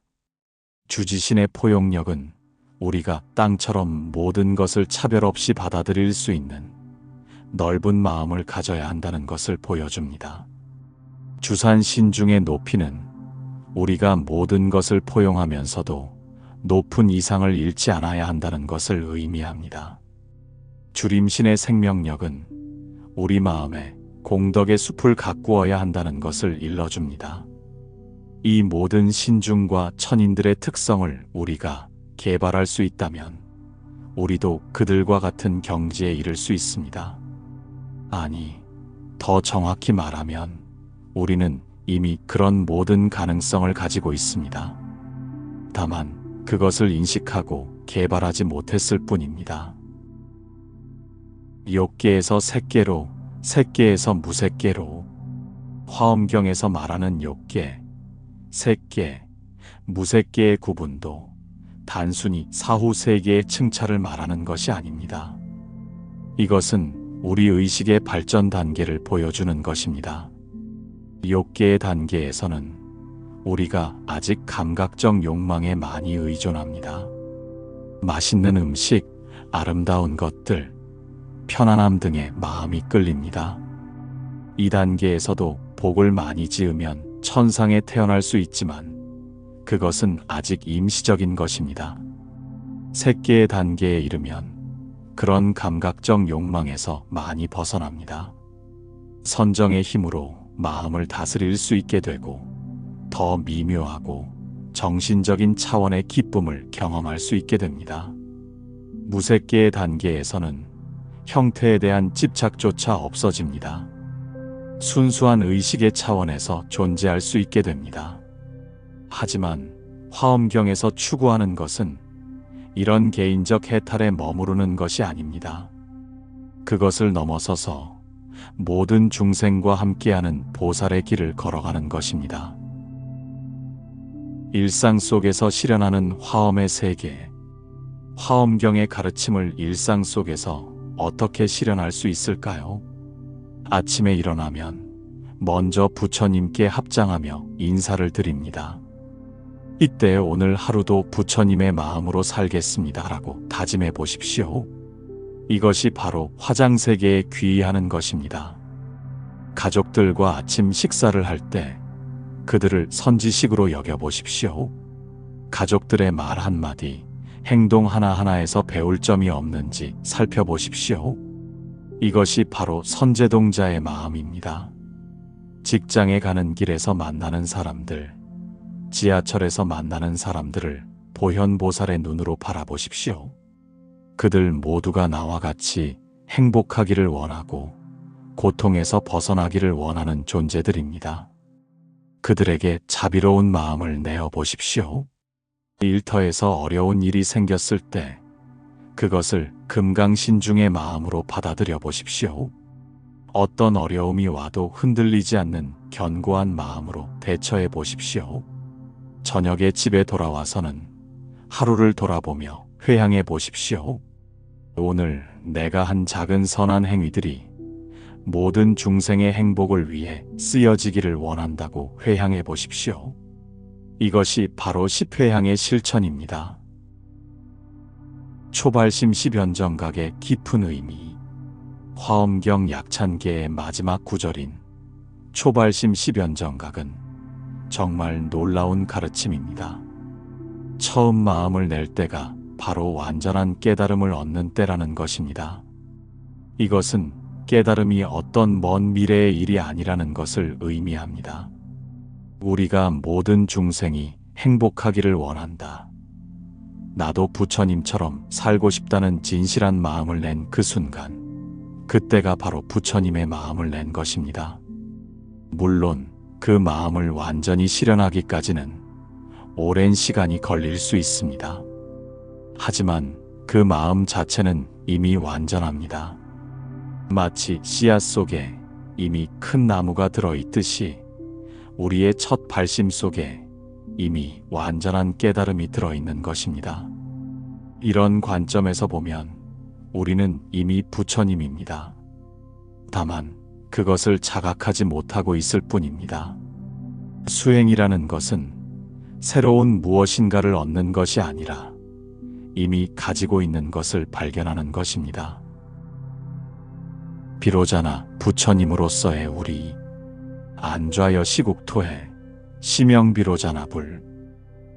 주지신의 포용력은 우리가 땅처럼 모든 것을 차별 없이 받아들일 수 있는 넓은 마음을 가져야 한다는 것을 보여줍니다. 주산 신중의 높이는 우리가 모든 것을 포용하면서도 높은 이상을 잃지 않아야 한다는 것을 의미합니다. 주림신의 생명력은 우리 마음에 공덕의 숲을 가꾸어야 한다는 것을 일러줍니다. 이 모든 신중과 천인들의 특성을 우리가 개발할 수 있다면 우리도 그들과 같은 경지에 이를 수 있습니다. 아니, 더 정확히 말하면 우리는 이미 그런 모든 가능성을 가지고 있습니다. 다만 그것을 인식하고 개발하지 못했을 뿐입니다. 욕계에서 색계로, 색계에서 무색계로, 화엄경에서 말하는 욕계, 색계, 무색계의 구분도 단순히 사후 세계의 층차를 말하는 것이 아닙니다. 이것은 우리 의식의 발전 단계를 보여주는 것입니다. 욕계의 단계에서는 우리가 아직 감각적 욕망에 많이 의존합니다. 맛있는 음식, 아름다운 것들, 편안함 등에 마음이 끌립니다. 이 단계에서도 복을 많이 지으면 천상에 태어날 수 있지만 그것은 아직 임시적인 것입니다. 색계의 단계에 이르면 그런 감각적 욕망에서 많이 벗어납니다. 선정의 힘으로 마음을 다스릴 수 있게 되고 더 미묘하고 정신적인 차원의 기쁨을 경험할 수 있게 됩니다. 무색계의 단계에서는 형태에 대한 집착조차 없어집니다. 순수한 의식의 차원에서 존재할 수 있게 됩니다. 하지만 화엄경에서 추구하는 것은 이런 개인적 해탈에 머무르는 것이 아닙니다. 그것을 넘어서서 모든 중생과 함께하는 보살의 길을 걸어가는 것입니다. 일상 속에서 실현하는 화엄의 세계, 화엄경의 가르침을 일상 속에서 어떻게 실현할 수 있을까요? 아침에 일어나면 먼저 부처님께 합장하며 인사를 드립니다. 이때 오늘 하루도 부처님의 마음으로 살겠습니다라고 다짐해 보십시오. 이것이 바로 화장세계에 귀의하는 것입니다. 가족들과 아침 식사를 할 때 그들을 선지식으로 여겨보십시오. 가족들의 말 한마디, 행동 하나하나에서 배울 점이 없는지 살펴보십시오. 이것이 바로 선제동자의 마음입니다. 직장에 가는 길에서 만나는 사람들, 지하철에서 만나는 사람들을 보현보살의 눈으로 바라보십시오. 그들 모두가 나와 같이 행복하기를 원하고 고통에서 벗어나기를 원하는 존재들입니다. 그들에게 자비로운 마음을 내어 보십시오. 일터에서 어려운 일이 생겼을 때 그것을 금강신중의 마음으로 받아들여 보십시오. 어떤 어려움이 와도 흔들리지 않는 견고한 마음으로 대처해 보십시오. 저녁에 집에 돌아와서는 하루를 돌아보며 회향해 보십시오. 오늘 내가 한 작은 선한 행위들이 모든 중생의 행복을 위해 쓰여지기를 원한다고 회향해 보십시오. 이것이 바로 십회향의 실천입니다. 초발심시변정각의 깊은 의미, 화엄경 약찬계의 마지막 구절인 초발심시변정각은 정말 놀라운 가르침입니다. 처음 마음을 낼 때가 바로 완전한 깨달음을 얻는 때라는 것입니다. 이것은 깨달음이 어떤 먼 미래의 일이 아니라는 것을 의미합니다. 우리가 모든 중생이 행복하기를 원한다. 나도 부처님처럼 살고 싶다는 진실한 마음을 낸 그 순간, 그때가 바로 부처님의 마음을 낸 것입니다. 물론 그 마음을 완전히 실현하기까지는 오랜 시간이 걸릴 수 있습니다. 하지만 그 마음 자체는 이미 완전합니다. 마치 씨앗 속에 이미 큰 나무가 들어있듯이 우리의 첫 발심 속에 이미 완전한 깨달음이 들어있는 것입니다. 이런 관점에서 보면 우리는 이미 부처님입니다. 다만 그것을 자각하지 못하고 있을 뿐입니다. 수행이라는 것은 새로운 무엇인가를 얻는 것이 아니라 이미 가지고 있는 것을 발견하는 것입니다. 비로자나 부처님으로서의 우리, 안좌여 시국토해 시명비로자나 불,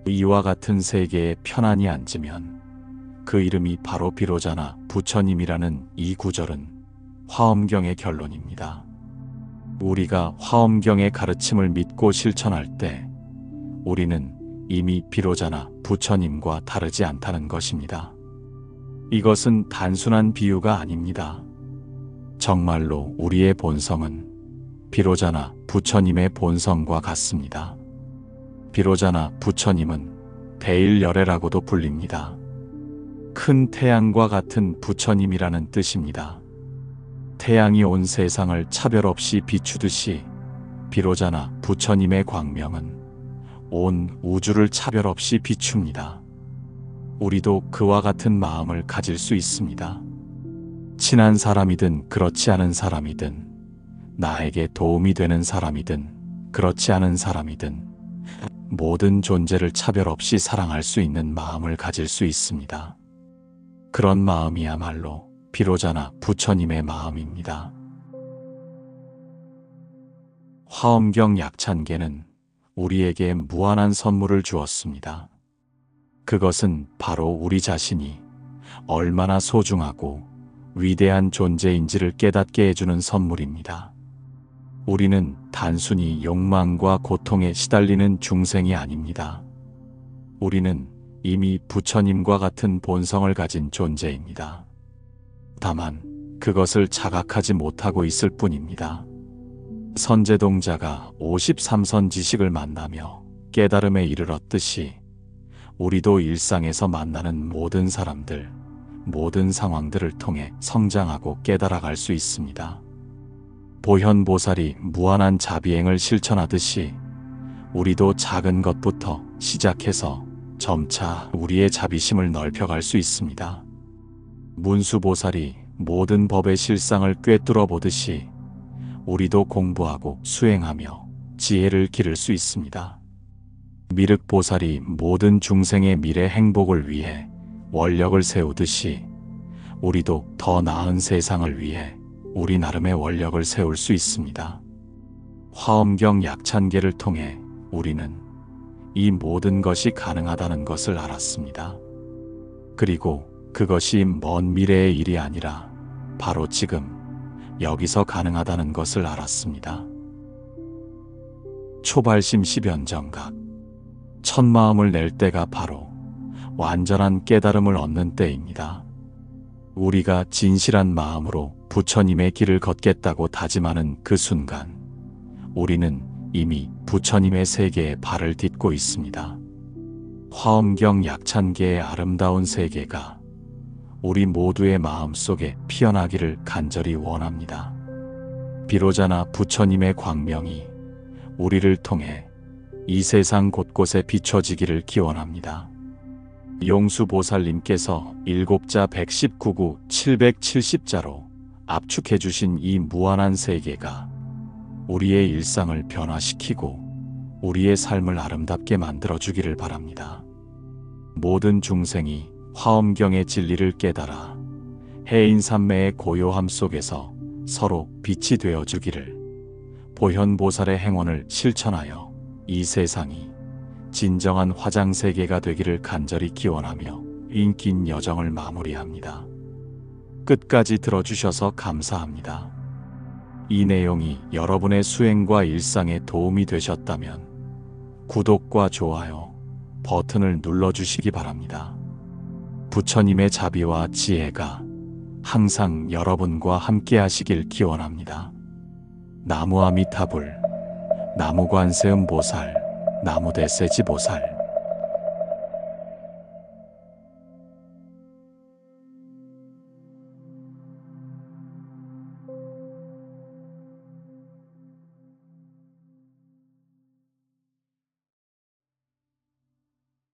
이와 같은 세계에 편안히 앉으면 그 이름이 바로 비로자나 부처님이라는 이 구절은 화엄경의 결론입니다. 우리가 화엄경의 가르침을 믿고 실천할 때 우리는 이미 비로자나 부처님과 다르지 않다는 것입니다. 이것은 단순한 비유가 아닙니다. 정말로 우리의 본성은 비로자나 부처님의 본성과 같습니다. 비로자나 부처님은 대일열애라고도 불립니다. 큰 태양과 같은 부처님이라는 뜻입니다. 태양이 온 세상을 차별 없이 비추듯이 비로자나 부처님의 광명은 온 우주를 차별 없이 비춥니다. 우리도 그와 같은 마음을 가질 수 있습니다. 친한 사람이든 그렇지 않은 사람이든, 나에게 도움이 되는 사람이든 그렇지 않은 사람이든 모든 존재를 차별 없이 사랑할 수 있는 마음을 가질 수 있습니다. 그런 마음이야말로 비로자나 부처님의 마음입니다. 화엄경 약찬계는 우리에게 무한한 선물을 주었습니다. 그것은 바로 우리 자신이 얼마나 소중하고 위대한 존재인지를 깨닫게 해주는 선물입니다. 우리는 단순히 욕망과 고통에 시달리는 중생이 아닙니다. 우리는 이미 부처님과 같은 본성을 가진 존재입니다. 다만 그것을 자각하지 못하고 있을 뿐입니다. 선제동자가 53선 지식을 만나며 깨달음에 이르렀듯이 우리도 일상에서 만나는 모든 사람들, 모든 상황들을 통해 성장하고 깨달아갈 수 있습니다. 보현보살이 무한한 자비행을 실천하듯이 우리도 작은 것부터 시작해서 점차 우리의 자비심을 넓혀갈 수 있습니다. 문수보살이 모든 법의 실상을 꿰뚫어 보듯이 우리도 공부하고 수행하며 지혜를 기를 수 있습니다. 미륵보살이 모든 중생의 미래 행복을 위해 원력을 세우듯이 우리도 더 나은 세상을 위해 우리 나름의 원력을 세울 수 있습니다. 화엄경 약찬계를 통해 우리는 이 모든 것이 가능하다는 것을 알았습니다. 그리고 그것이 먼 미래의 일이 아니라 바로 지금 여기서 가능하다는 것을 알았습니다. 초발심 십연정각, 첫 마음을 낼 때가 바로 완전한 깨달음을 얻는 때입니다. 우리가 진실한 마음으로 부처님의 길을 걷겠다고 다짐하는 그 순간 우리는 이미 부처님의 세계에 발을 딛고 있습니다. 화엄경 약찬계의 아름다운 세계가 우리 모두의 마음속에 피어나기를 간절히 원합니다. 비로자나 부처님의 광명이 우리를 통해 이 세상 곳곳에 비춰지기를 기원합니다. 용수보살님께서 7자 119구 770자로 압축해 주신 이 무한한 세계가 우리의 일상을 변화시키고 우리의 삶을 아름답게 만들어 주기를 바랍니다. 모든 중생이 화엄경의 진리를 깨달아 해인산매의 고요함 속에서 서로 빛이 되어 주기를, 보현보살의 행원을 실천하여 이 세상이 진정한 화장세계가 되기를 간절히 기원하며 긴 여정을 마무리합니다. 끝까지 들어주셔서 감사합니다. 이 내용이 여러분의 수행과 일상에 도움이 되셨다면 구독과 좋아요 버튼을 눌러주시기 바랍니다. 부처님의 자비와 지혜가 항상 여러분과 함께 하시길 기원합니다. 나무아미타불, 나무관세음보살, 나무대세지보살.